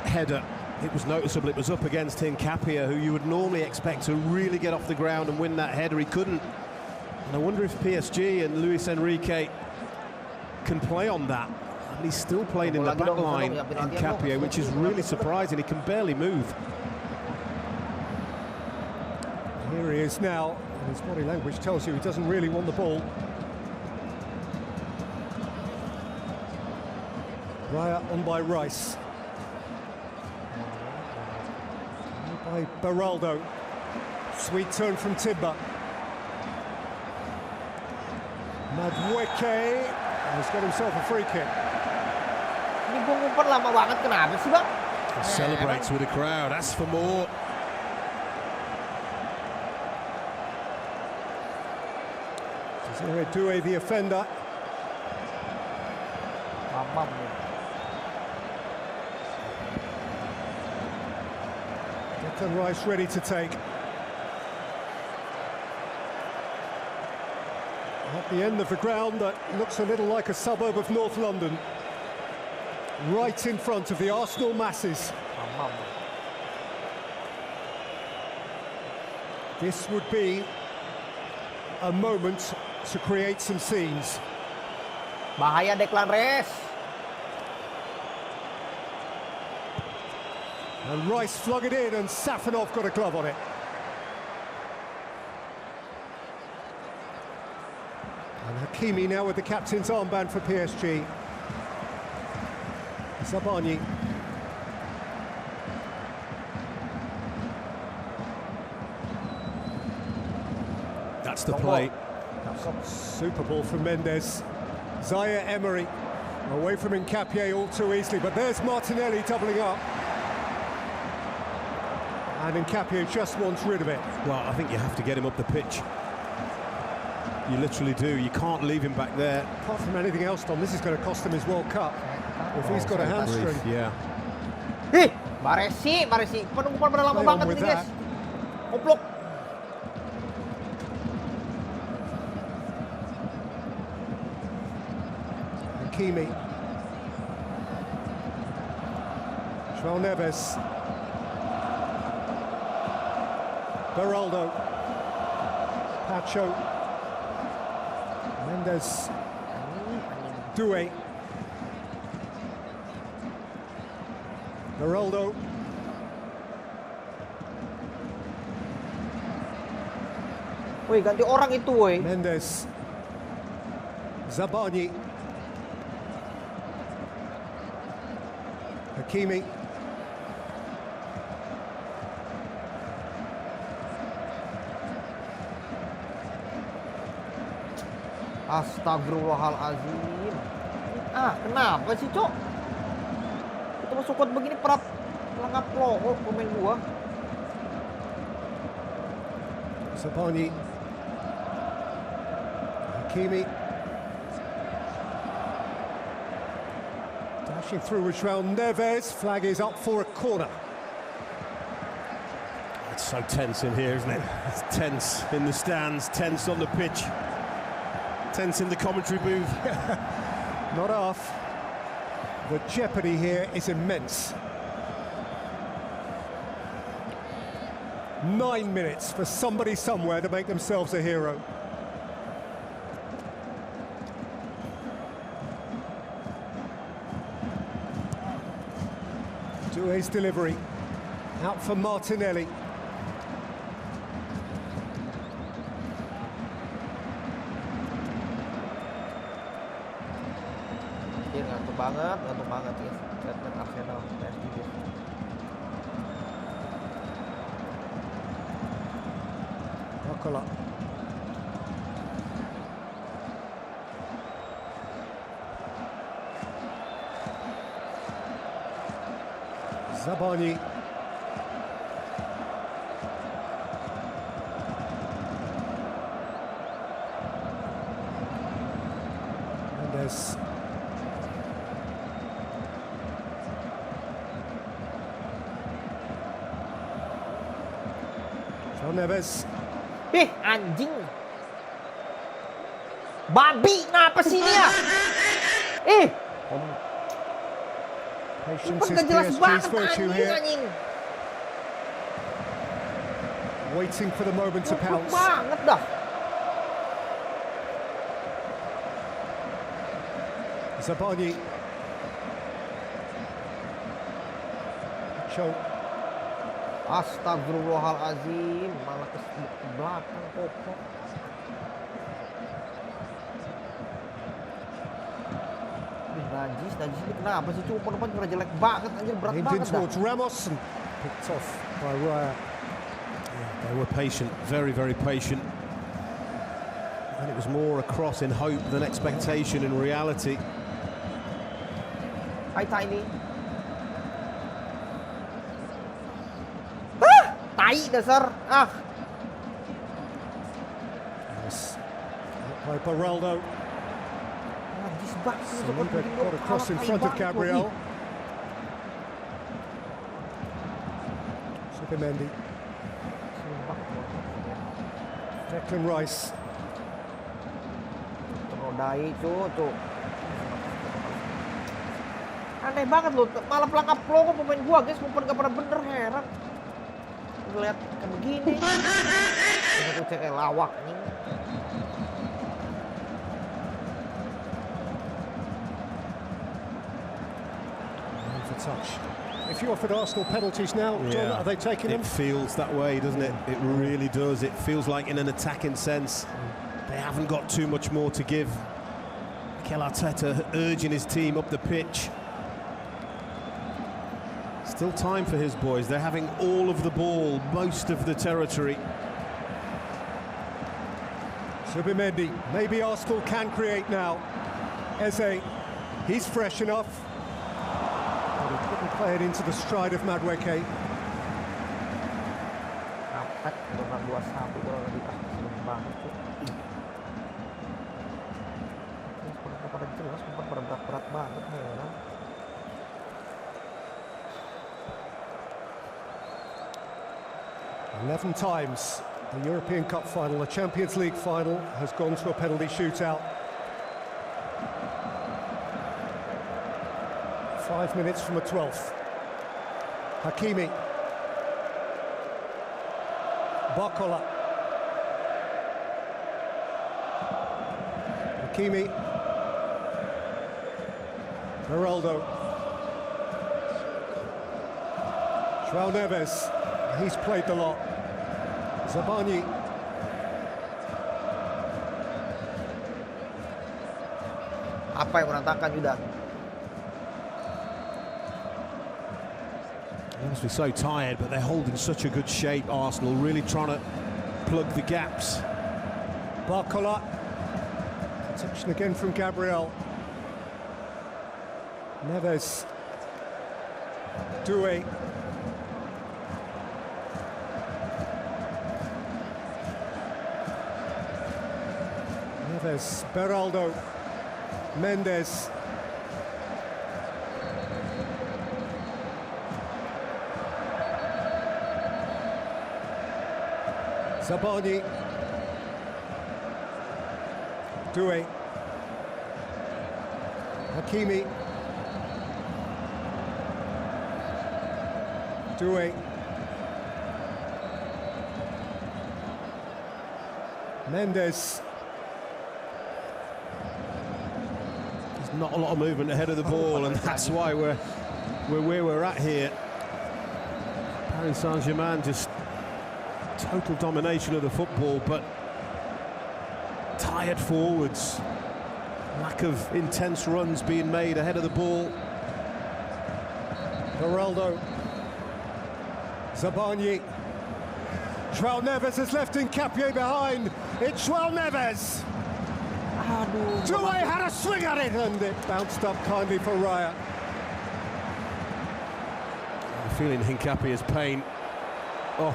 header, it was noticeable. It was up against Nkapia, who you would normally expect to really get off the ground and win that header. He couldn't. And I wonder if PSG and Luis Enrique can play on that. And he's still playing in the back line, Nkapia, which is really surprising. He can barely move. Here he is now. His body language tells you he doesn't really want the ball. Raya on by Rice. By Beraldo. Sweet turn from Timber. Madueke has got himself a free kick. Ini gua ngumpet lama banget, kenapa sih bang? He celebrates with the crowd, asks for more. Doué, the offender. Mamam. Declan Rice ready to take. At the end of the ground that looks a little like a suburb of North London. Right in front of the Arsenal masses. Mamam. This would be a moment to create some scenes. Bahaya Declan Rice. And Rice flung it in, and Safanov got a glove on it. And Hakimi now with the captain's armband for PSG. Zabani. That's the play. Super ball from Mendes. Zaire Emery away from Nkapia all too easily, but there's Martinelli doubling up. And Nkapia just wants rid of it. Well, I think you have to get him up the pitch. You literally do. You can't leave him back there. Apart from anything else, Tom, this is going to cost him his World Cup. If he's got a hamstring. Yeah. Hih, Baresi. Penumpuan pada lama banget ini guys. Goblok. Hakimi. João Neves. Beraldo. Pacho. Mendes. Doué. Beraldo. Woi, ganti orang itu woi. Mendes. Zabani. Hakimi. Astagfirullahalazim. Kenapa sih, Cok? Kita masuk kot begini pelangap logo pemain gua. Zabani. Hakimi. Dashing through with João Neves. Flag is up for a corner. It's so tense in here, isn't it? It's tense in the stands, tense on the pitch. Tense in the commentary booth. Not half. The jeopardy here is immense. 9 minutes for somebody somewhere to make themselves a hero. Doué's delivery. Out for Martinelli. Ngantuk banget ya. Lihat Arsenal PSG guys. Barcola. Zabani. Mendes. Neves. Anjing. Babi, kenapa sih dia? Patience is jelas PSG's banget virtue here. anjing. Waiting for the moment to pounce. Banget dah. Zabani. Choke. Astagfirullahalazim, malah ke belakang kok. Najis ini kenapa sih cuma depan juga jelek banget anjir, berat Aimed in banget dah. towards Ramos and picked off by Raya. They were patient, very, very patient. And it was more a cross in hope than expectation in reality. Hai Tiny. Tai dasar. Yes. By Beraldo. Najis banget. Saliba got across in front of Gabriel. Subimendi. Declan Rice. Terodai cuy. Aneh banget loh, malah pelangap logo pemain gua guys, umpan gak pernah bener, heran. Ngeliat kayak begini. Aku cek kayak lawak nih. For touch. If you offered Arsenal penalties now, John, are they taking them? It feels that way, doesn't it? It really does. It feels like in an attacking sense, they haven't got too much more to give. Mikel Arteta urging his team up the pitch. Still time for his boys. They're having all of the ball, most of the territory. Subimendi. Maybe Arsenal can create now. Eze, he's fresh enough. But he couldn't play it into the stride of Madueke. Kapet, dengan 2-1 kalau lebih serem banget tuh. Pada jelas, pada berat banget, heran. 11 times the European Cup final, the Champions League final, has gone to a penalty shootout. 5 minutes from the 12th. Hakimi. Barcola. Hakimi. Beraldo. João Neves. He's played the lot. Zabani. Apa yang berantakan Yuda? They must be so tired, but they're holding such a good shape, Arsenal, really trying to plug the gaps. Barcola. Protection again from Gabriel. Neves. Doué. Neves. Beraldo. Mendes. Zabani. Doué. Hakimi. Doué. Mendes. There's not a lot of movement ahead of the ball, and that's why we're where we're at here. Paris Saint-Germain just total domination of the football, but tired forwards, lack of intense runs being made ahead of the ball. Geraldo, Zabani, João Neves has left Nkapie behind. It's João Neves. Aduh. Doué had a swing at it and it bounced up kindly for Raya. I'm feeling Nkapie's pain. Oh,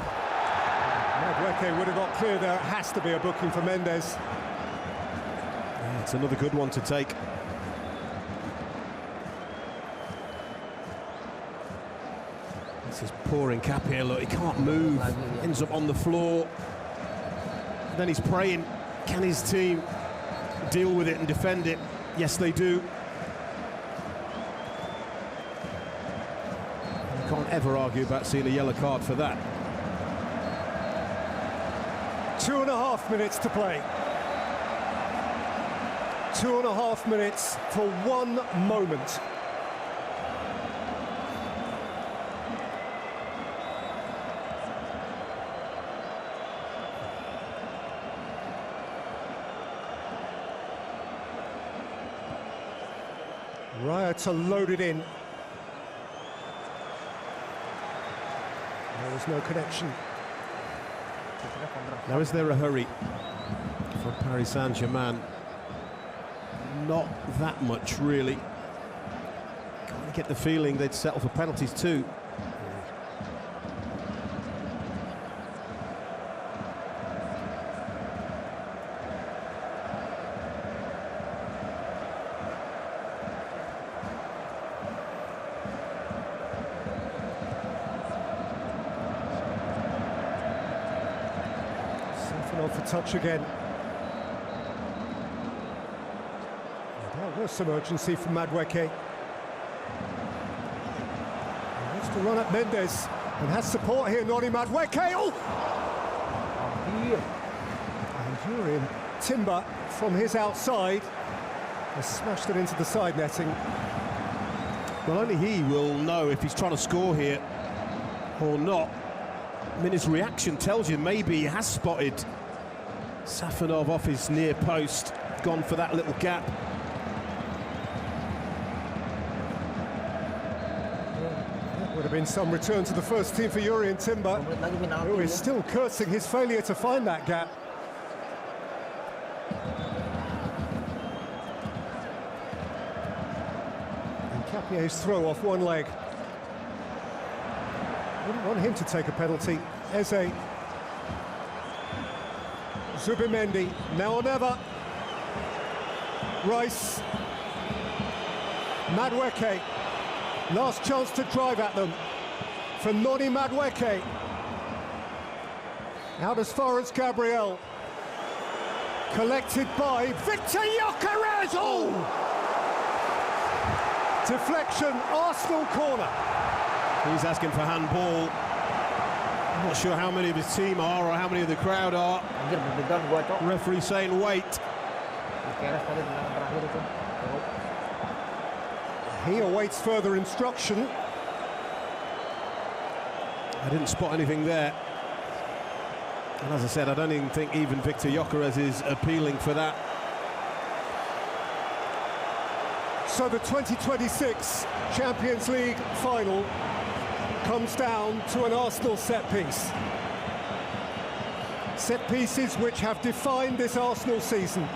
Madueke would have got clear there. It has to be a booking for Mendes. yeah, it's another good one to take. This is poor Nkapie, look, he can't move, ends up on the floor. And then he's praying, can his team deal with it and defend it? Yes, they do. You can't ever argue about seeing a yellow card for that. 2.5 minutes to play. 2.5 minutes for one moment. Raya to load it in. There was no connection. Now, is there a hurry for Paris Saint-Germain? Not that much, really. Kind of get the feeling they'd settle for penalties too. For touch again. There was some urgency from Madueke. He wants to run at Mendes and has support here. Noni Madueke. Oh! And Jurien Timber from his outside has smashed it into the side netting. Well, only he will know if he's trying to score here or not. I mean, his reaction tells you maybe he has spotted Safonov off his near post, gone for that little gap. That would have been some return to the first team for Jurien Timber, who is still cursing his failure to find that gap. And Capier's throw off one leg. Wouldn't want him to take a penalty. Eze. Zubimendi, now or never. Rice. Madueke. Last chance to drive at them for Noni Madueke. Out as far as Gabriel. Collected by Victor Gyökeres. Oh! Deflection, Arsenal corner. He's asking for handball. I'm not sure how many of his team are or how many of the crowd are. Referee saying wait. He awaits further instruction. I didn't spot anything there. And as I said, I don't even think even Victor Gyökeres is appealing for that. So the 2026 Champions League final comes down to an Arsenal set piece. Set pieces which have defined this Arsenal season.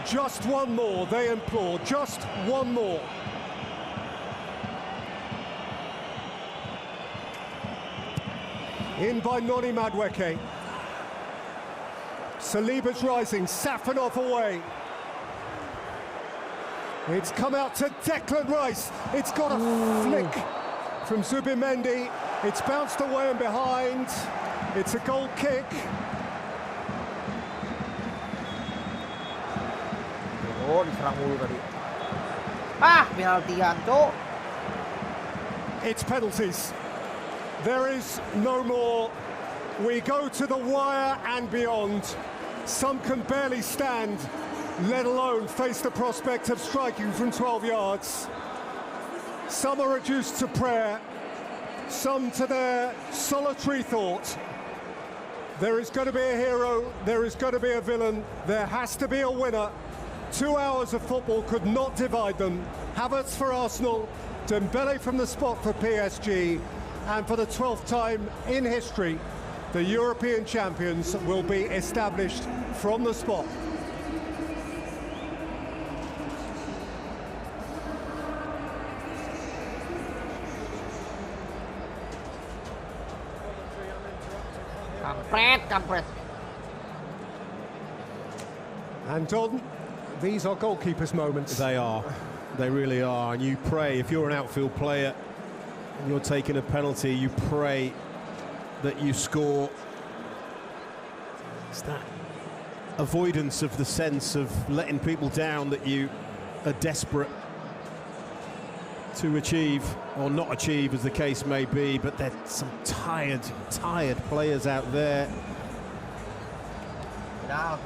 Just one more, they implore, just one more. In by Noni Madueke. Saliba's rising, Safonov away. It's come out to Declan Rice. It's got a flick from Zubimendi. It's bounced away and behind. It's a goal kick. Oh, diserang mulu tadi. Ah, penaltian, Cok. It's penalties. There is no more. We go to the wire and beyond. Some can barely stand, let alone face the prospect of striking from 12 yards. Some are reduced to prayer, some to their solitary thought. There is going to be a hero, there is going to be a villain, there has to be a winner. 2 hours of football could not divide them. Havertz for Arsenal, Dembele from the spot for PSG, and for the 12th time in history, the European champions will be established from the spot. Kampret. And Don, these are goalkeepers' moments. They are. They really are. And you pray, if you're an outfield player and you're taking a penalty, you pray that you score. It's that avoidance of the sense of letting people down that you are desperate to achieve, or not achieve as the case may be, but there's some tired players out there. Well,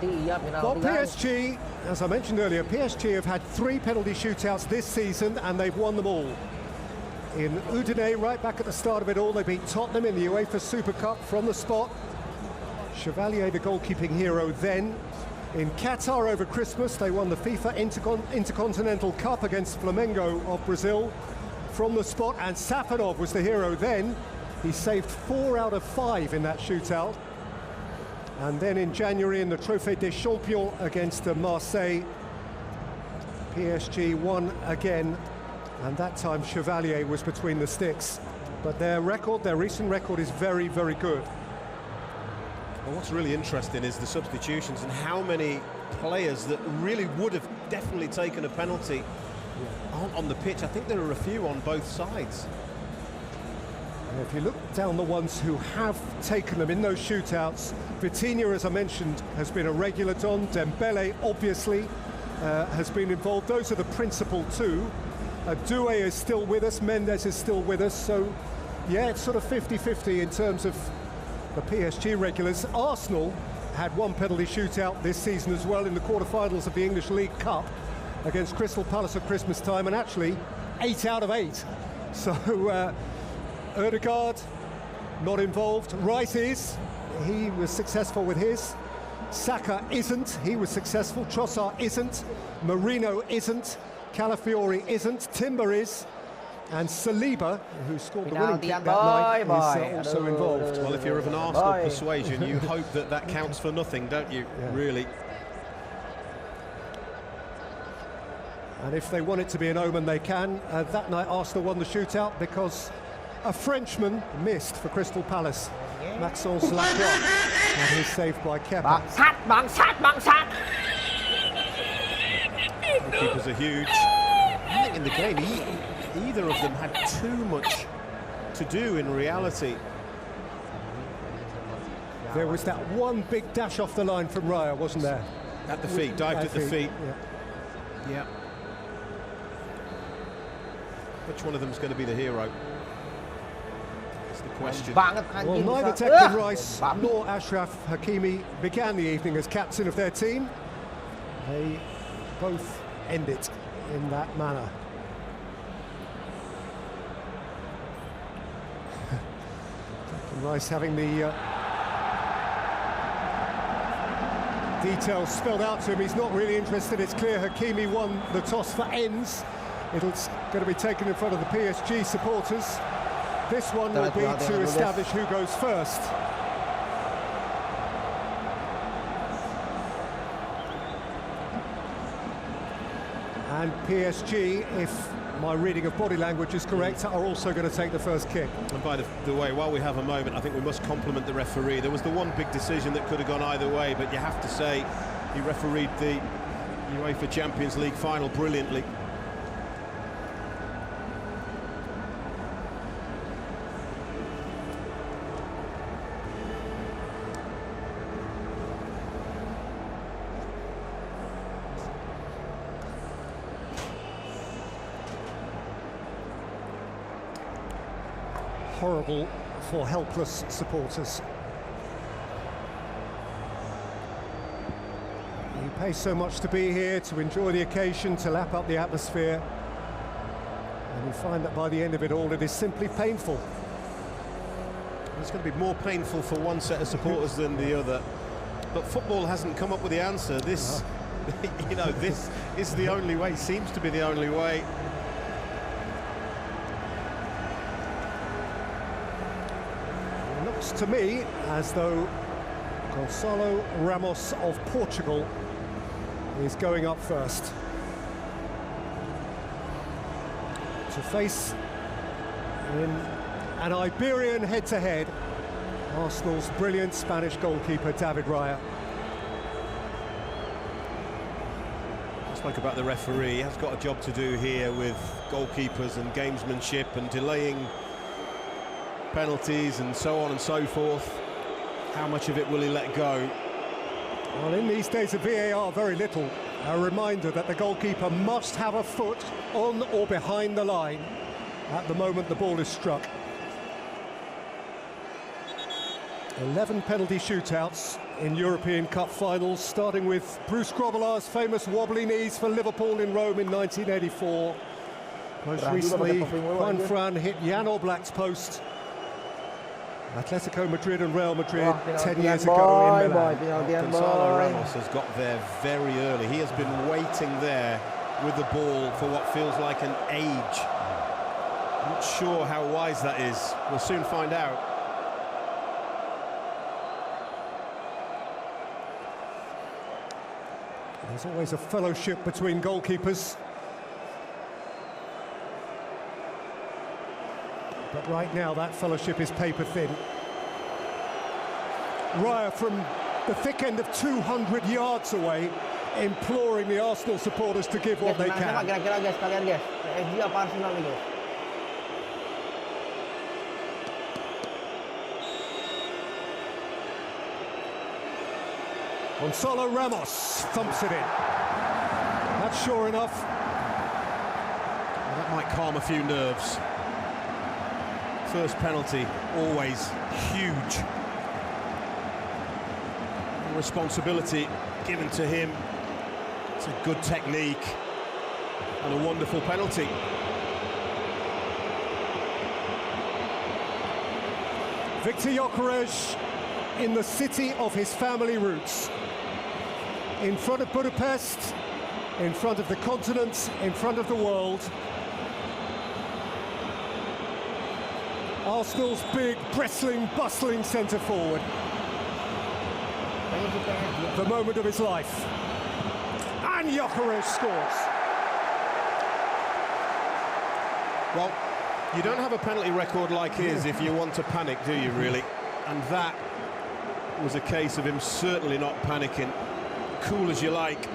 PSG, as I mentioned earlier, PSG have had 3 penalty shootouts this season and they've won them all. In Udine, right back at the start of it all, they beat Tottenham in the UEFA Super Cup from the spot. Chevalier, the goalkeeping hero then. In Qatar over Christmas, they won the FIFA Intercontinental Cup against Flamengo of Brazil from the spot, and Safanov was the hero then. He saved 4 out of 5 in that shootout. And then in January in the Trophée des Champions against Marseille, PSG won again, and that time Chevalier was between the sticks. But their record, their recent record, is very, very good. Well, what's really interesting is the substitutions and how many players that really would have definitely taken a penalty aren't on the pitch. I think there are a few on both sides. And if you look down the ones who have taken them in those shootouts, Vitinha, as I mentioned, has been a regular. Don Dembele, obviously, has been involved. Those are the principal 2. Doué is still with us, Mendes is still with us, so yeah, it's sort of 50-50 in terms of the PSG regulars. Arsenal had 1 penalty shootout this season as well in the quarterfinals of the English League Cup against Crystal Palace at Christmas time, and actually 8 out of 8. So Ødegaard not involved. Rice is, he was successful with his. Saka isn't, he was successful. Trossard isn't, Marino isn't, Calafiori isn't, Timber is, and Saliba, who scored the winning kick that night, is also involved. Well, if you're of an Arsenal persuasion, you hope that that counts for nothing, don't you? Yeah. Really. And if they want it to be an omen, they can. That night, Arsenal won the shootout because a Frenchman missed for Crystal Palace. Maxence Lacroix, and he's saved by Kepa. Bangsat. The keepers are huge. I think in the game, either of them had too much to do in reality. There was that one big dash off the line from Raya, wasn't there? At the feet, dived at the feet. Yeah. Which one of them is going to be the hero? That's the question. Well, neither Declan Rice nor Achraf Hakimi began the evening as captain of their team. They both end it in that manner. Declan Rice having the details spelled out to him. He's not really interested. It's clear Hakimi won the toss for ends. It's going to be taken in front of the PSG supporters. This one will be to establish who goes first. And PSG, if my reading of body language is correct, are also going to take the first kick. And by the way, while we have a moment, I think we must compliment the referee. There was the one big decision that could have gone either way, but you have to say he refereed the UEFA Champions League final brilliantly. Horrible for helpless supporters. You pay so much to be here, to enjoy the occasion, to lap up the atmosphere. And You find that by the end of it all, it is simply painful. It's going to be more painful for one set of supporters than the other. But football hasn't come up with the answer. This, you know, this is the only way, seems to be the only way. It looks to me as though Gonçalo Ramos of Portugal is going up first to face in an Iberian head-to-head Arsenal's brilliant Spanish goalkeeper David Raya. I spoke about the referee. He has got a job to do here with goalkeepers and gamesmanship and delaying penalties and so on and so forth. How much of it will he let go? Well, in these days of VAR, very little. A reminder that the goalkeeper must have a foot on or behind the line at the moment the ball is struck. 11 penalty shootouts in European Cup finals, starting with Bruce Grobbelaar's famous wobbly knees for Liverpool in Rome in 1984. Most recently, Juan Fran hit Jan Oblak's post. Atletico Madrid and Real Madrid 10 years ago in Milan. Gonçalo Ramos has got there very early. He has been waiting there with the ball for what feels like an age. I'm not sure how wise that is. We'll soon find out. There's always a fellowship between goalkeepers. But right now that fellowship is paper thin. Raya from the thick end of 200 yards away, imploring the Arsenal supporters to give what they can. Kira-kira guys, kalian guys, PSG apa Arsenal nih guys? Gonçalo Ramos thumps it in. That's sure enough. Well, that might calm a few nerves. First penalty, always huge. Responsibility given to him. It's a good technique and a wonderful penalty. Viktor Gyökeres in the city of his family roots. In front of Budapest, in front of the continent, in front of the world. Arsenal's big, bristling, bustling centre forward. The moment of his life. And Gyökeres scores. Well, you don't have a penalty record like his if you want to panic, do you, really? And that was a case of him certainly not panicking. Cool as you like.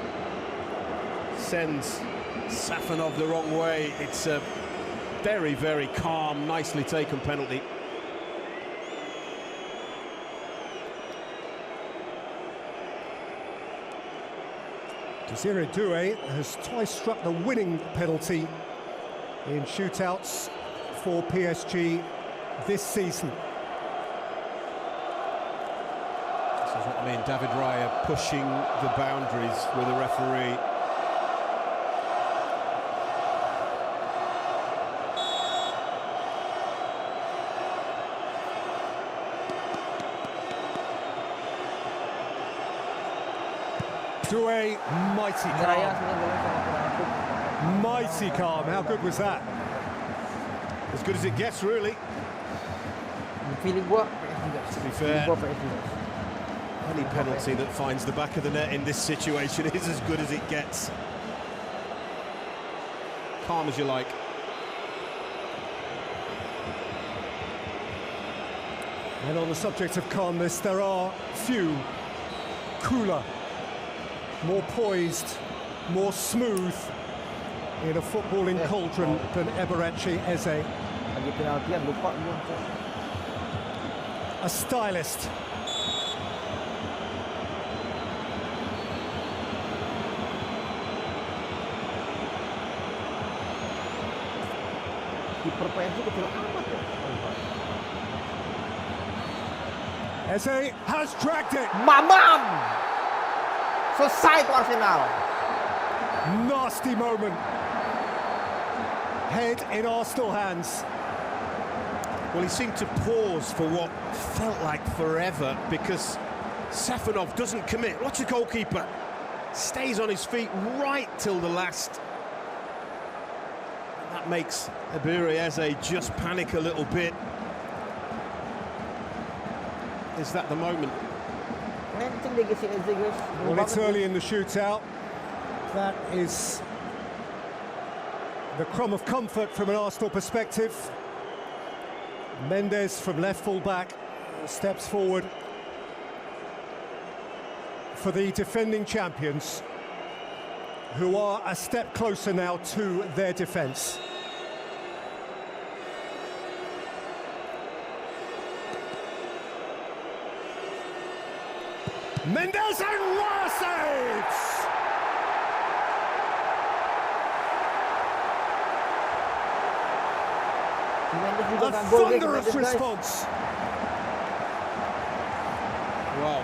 Sends Safanov the wrong way. It's a very, very calm, nicely taken penalty. Desiree Doué has twice struck the winning penalty in shootouts for PSG this season. This is what I mean, David Raya pushing the boundaries with the referee. Doué, mighty calm. Mighty calm. How good was that? As good as it gets, really. Feeling gua To be fair, any penalty that finds the back of the net in this situation is as good as it gets. Calm as you like. And on the subject of calmness, there are few cooler, more poised, more smooth in a footballing cauldron than Eberechi Eze. Lagi penaltian lupa gua. A stylist. Kiper PSG kecil amat ya. Eze has dragged it. Mamam! Selesai tuh Arsenal. Nasty moment. head in Arsenal hands. Well, he seemed to pause for what felt like forever because Stefanov doesn't commit. Watch the goalkeeper. Stays on his feet right till the last. And that makes Ebere Eze just panic a little bit. Is that the moment? Well, it's early in the shootout. That is the crumb of comfort from an Arsenal perspective. Mendes from left full back steps forward for the defending champions, who are a step closer now to their defence. Mendes and Raya saves! A thunderous response. Well,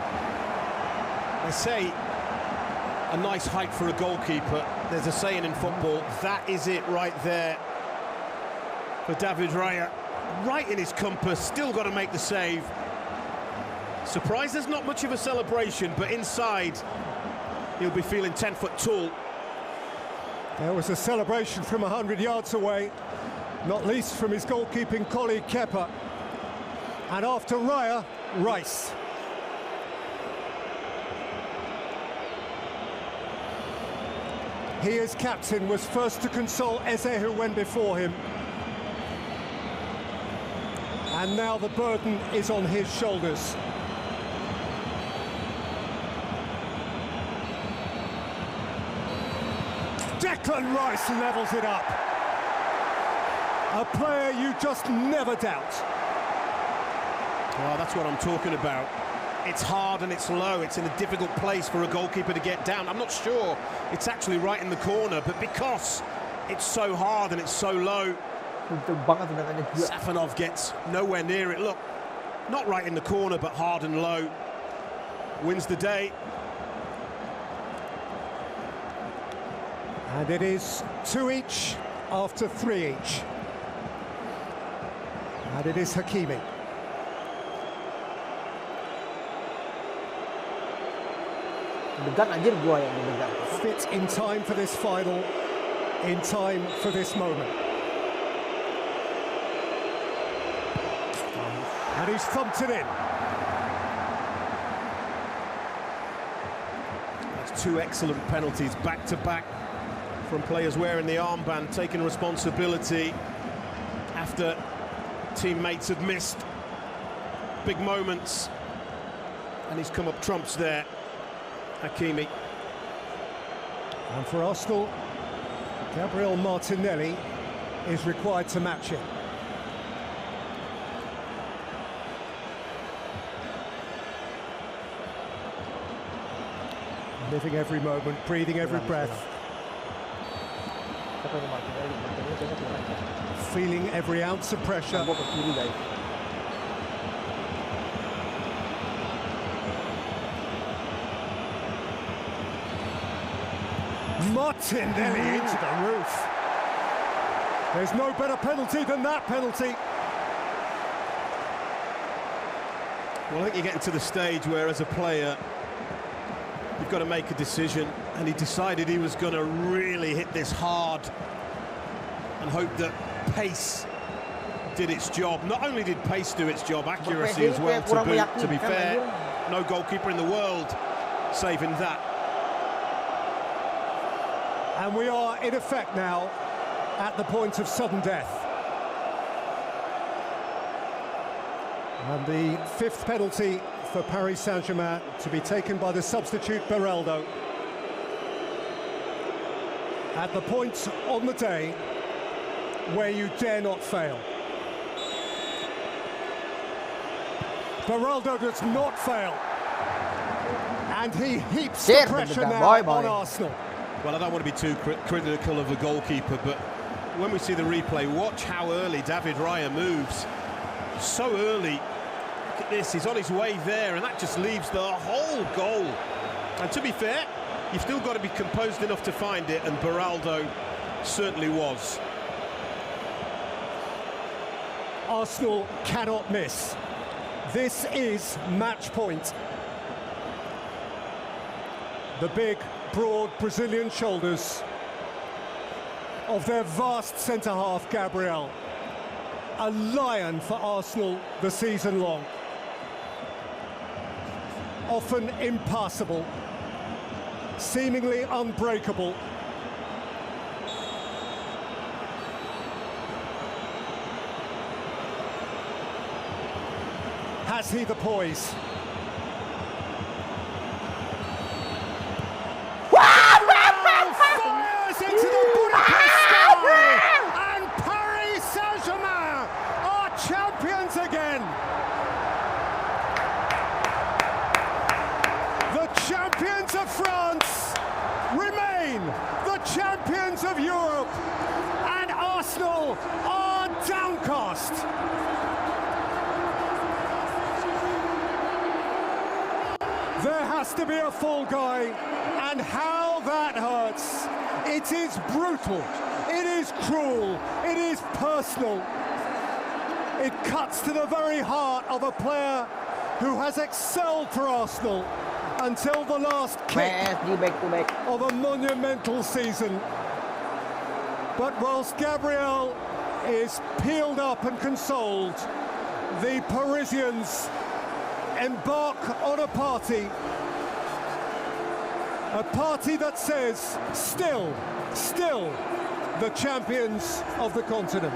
they say a nice height for a goalkeeper. There's a saying in football, that is it right there for David Raya. Right in his compass, still got to make the save. Surprised there's not much of a celebration, but inside he'll be feeling 10-foot tall. There was a celebration from 100 yards away, not least from his goalkeeping colleague Kepa. And after Raya, Rice. He, as captain, was first to console Eze, who went before him. And now the burden is on his shoulders. Declan Rice levels it up. A player you just never doubt. Well, that's what I'm talking about. It's hard and it's low. It's in a difficult place for a goalkeeper to get down. I'm not sure it's actually right in the corner, but because it's so hard and it's so low, Stefanov gets nowhere near it. Look, not right in the corner, but hard and low. Wins the day. And it is 2 each after 3 each. And it is Hakimi. Fit in time for this final, in time for this moment. And he's thumped it in. That's 2 excellent penalties back to back from players wearing the armband, taking responsibility after teammates have missed big moments, and he's come up trumps there, Hakimi. And for Arsenal, Gabriel Martinelli is required to match it. Living every moment, breathing every breath. Feeling every ounce of pressure. Martinelli into the roof. There's no better penalty than that penalty. Well, I think you're getting to the stage where, as a player, you've got to make a decision, and he decided he was going to really hit this hard and hope that pace did its job. Not only did pace do its job, accuracy as well to boot, to be fair. No goalkeeper in the world saving that. And we are, in effect now, at the point of sudden death. And the 5th penalty for Paris Saint-Germain to be taken by the substitute Beraldo. At the point on the day where you dare not fail. Beraldo does not fail. And he heaps the pressure now on Arsenal. Well, I don't want to be too critical of the goalkeeper, but when we see the replay, watch how early David Raya moves. So early. Look at this, he's on his way there, and that just leaves the whole goal. And to be fair, you've still got to be composed enough to find it, and Beraldo certainly was. Arsenal cannot miss. This is match point. The big, broad Brazilian shoulders of their vast centre-half, Gabriel. A lion for Arsenal the season long. Often impassable, seemingly unbreakable. Has he the poise? Fires into the Budapest sky, and Paris Saint-Germain are champions again. The champions of France remain the champions of Europe, and Arsenal are downcast. There has to be a fall guy, and how that hurts. It is brutal, it is cruel, it is personal. It cuts to the very heart of a player who has excelled for Arsenal until the last kick of a monumental season. But whilst Gabriel is peeled up and consoled, the Parisians embark on a party that says, still the champions of the continent.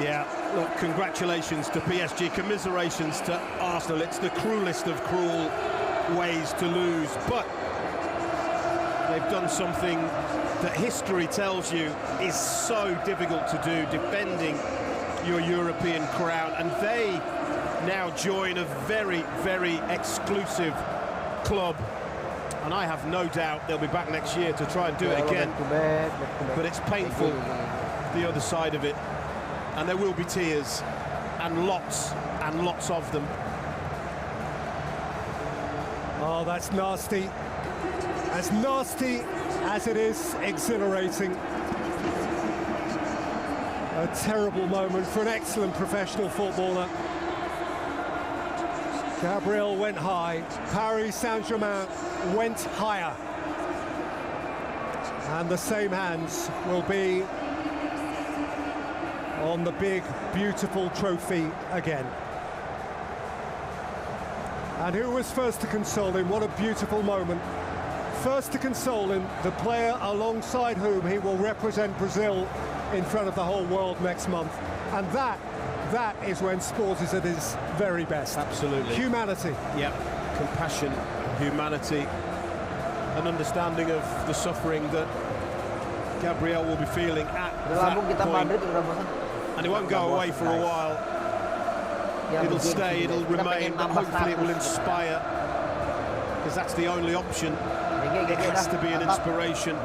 Yeah, look, congratulations to PSG, commiserations to Arsenal. It's the cruelest of cruel ways to lose, but they've done something that history tells you is so difficult to do, defending your European crown, and they now join a very, very exclusive club, and I have no doubt they'll be back next year to try and do it again. But it's painful, the other side of it, and there will be tears, and lots of them. Oh, that's nasty. As nasty as it is exhilarating. A terrible moment for an excellent professional footballer. Gabriel went high, Paris Saint-Germain went higher. And the same hands will be on the big, beautiful trophy again. And who was first to console him? What a beautiful moment. First to console him, the player alongside whom he will represent Brazil in front of the whole world next month. And that is when sport is at its very best. Absolutely. Humanity. Yep. Compassion, humanity, an understanding of the suffering that Gabriel will be feeling at that point. And it won't go away for a while. It'll stay, it'll remain, but hopefully it will inspire, because that's the only option. It has to be an inspiration.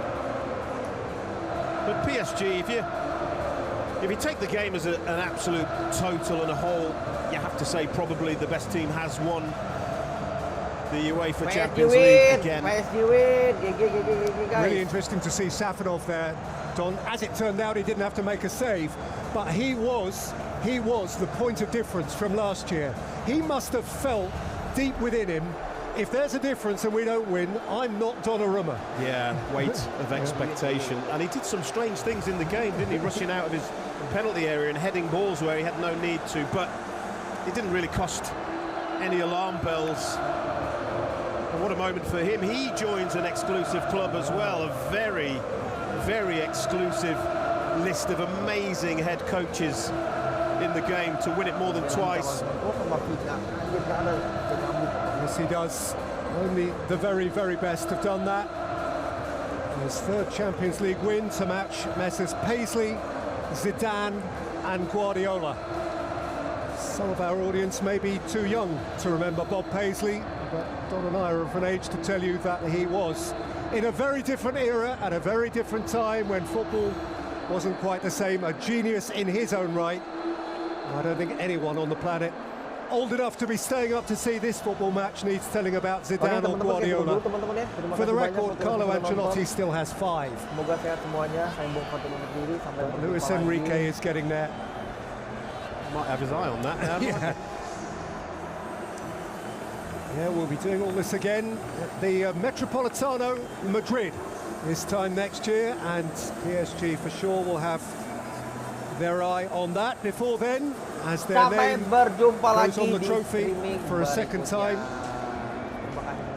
But PSG, if you take the game as an absolute total and a whole, you have to say probably the best team has won the UEFA Champions League again. Really interesting to see Safanov there, Don. As it turned out, he didn't have to make a save, but he was the point of difference from last year. He must have felt deep within him, if there's a difference and we don't win, I'm not Donnarumma. Yeah, weight of expectation. And he did some strange things in the game, didn't he? Rushing out of his penalty area and heading balls where he had no need to. But it didn't really cost any alarm bells. And what a moment for him. He joins an exclusive club as well. A very, very exclusive list of amazing head coaches in the game to win it more than twice. Yes, he does. Only the very, very best have done that. His third Champions League win to match Messrs Paisley, Zidane and Guardiola. Some of our audience may be too young to remember Bob Paisley, but Don and I are of an age to tell you that he was in a very different era, at a very different time when football wasn't quite the same, a genius in his own right. I don't think anyone on the planet old enough to be staying up to see this football match needs telling about Zidane or Guardiola. For the record, Carlo Ancelotti still has 5. Luis Enrique is getting there. Might have his eye on that now. Yeah. Yeah, we'll be doing all this again at the Metropolitano Madrid this time next year, and PSG for sure will have their eye on that before then, as their Sampai name berjumpa goes lagi on the di trophy streaming for a second berikutnya. time. Terima kasih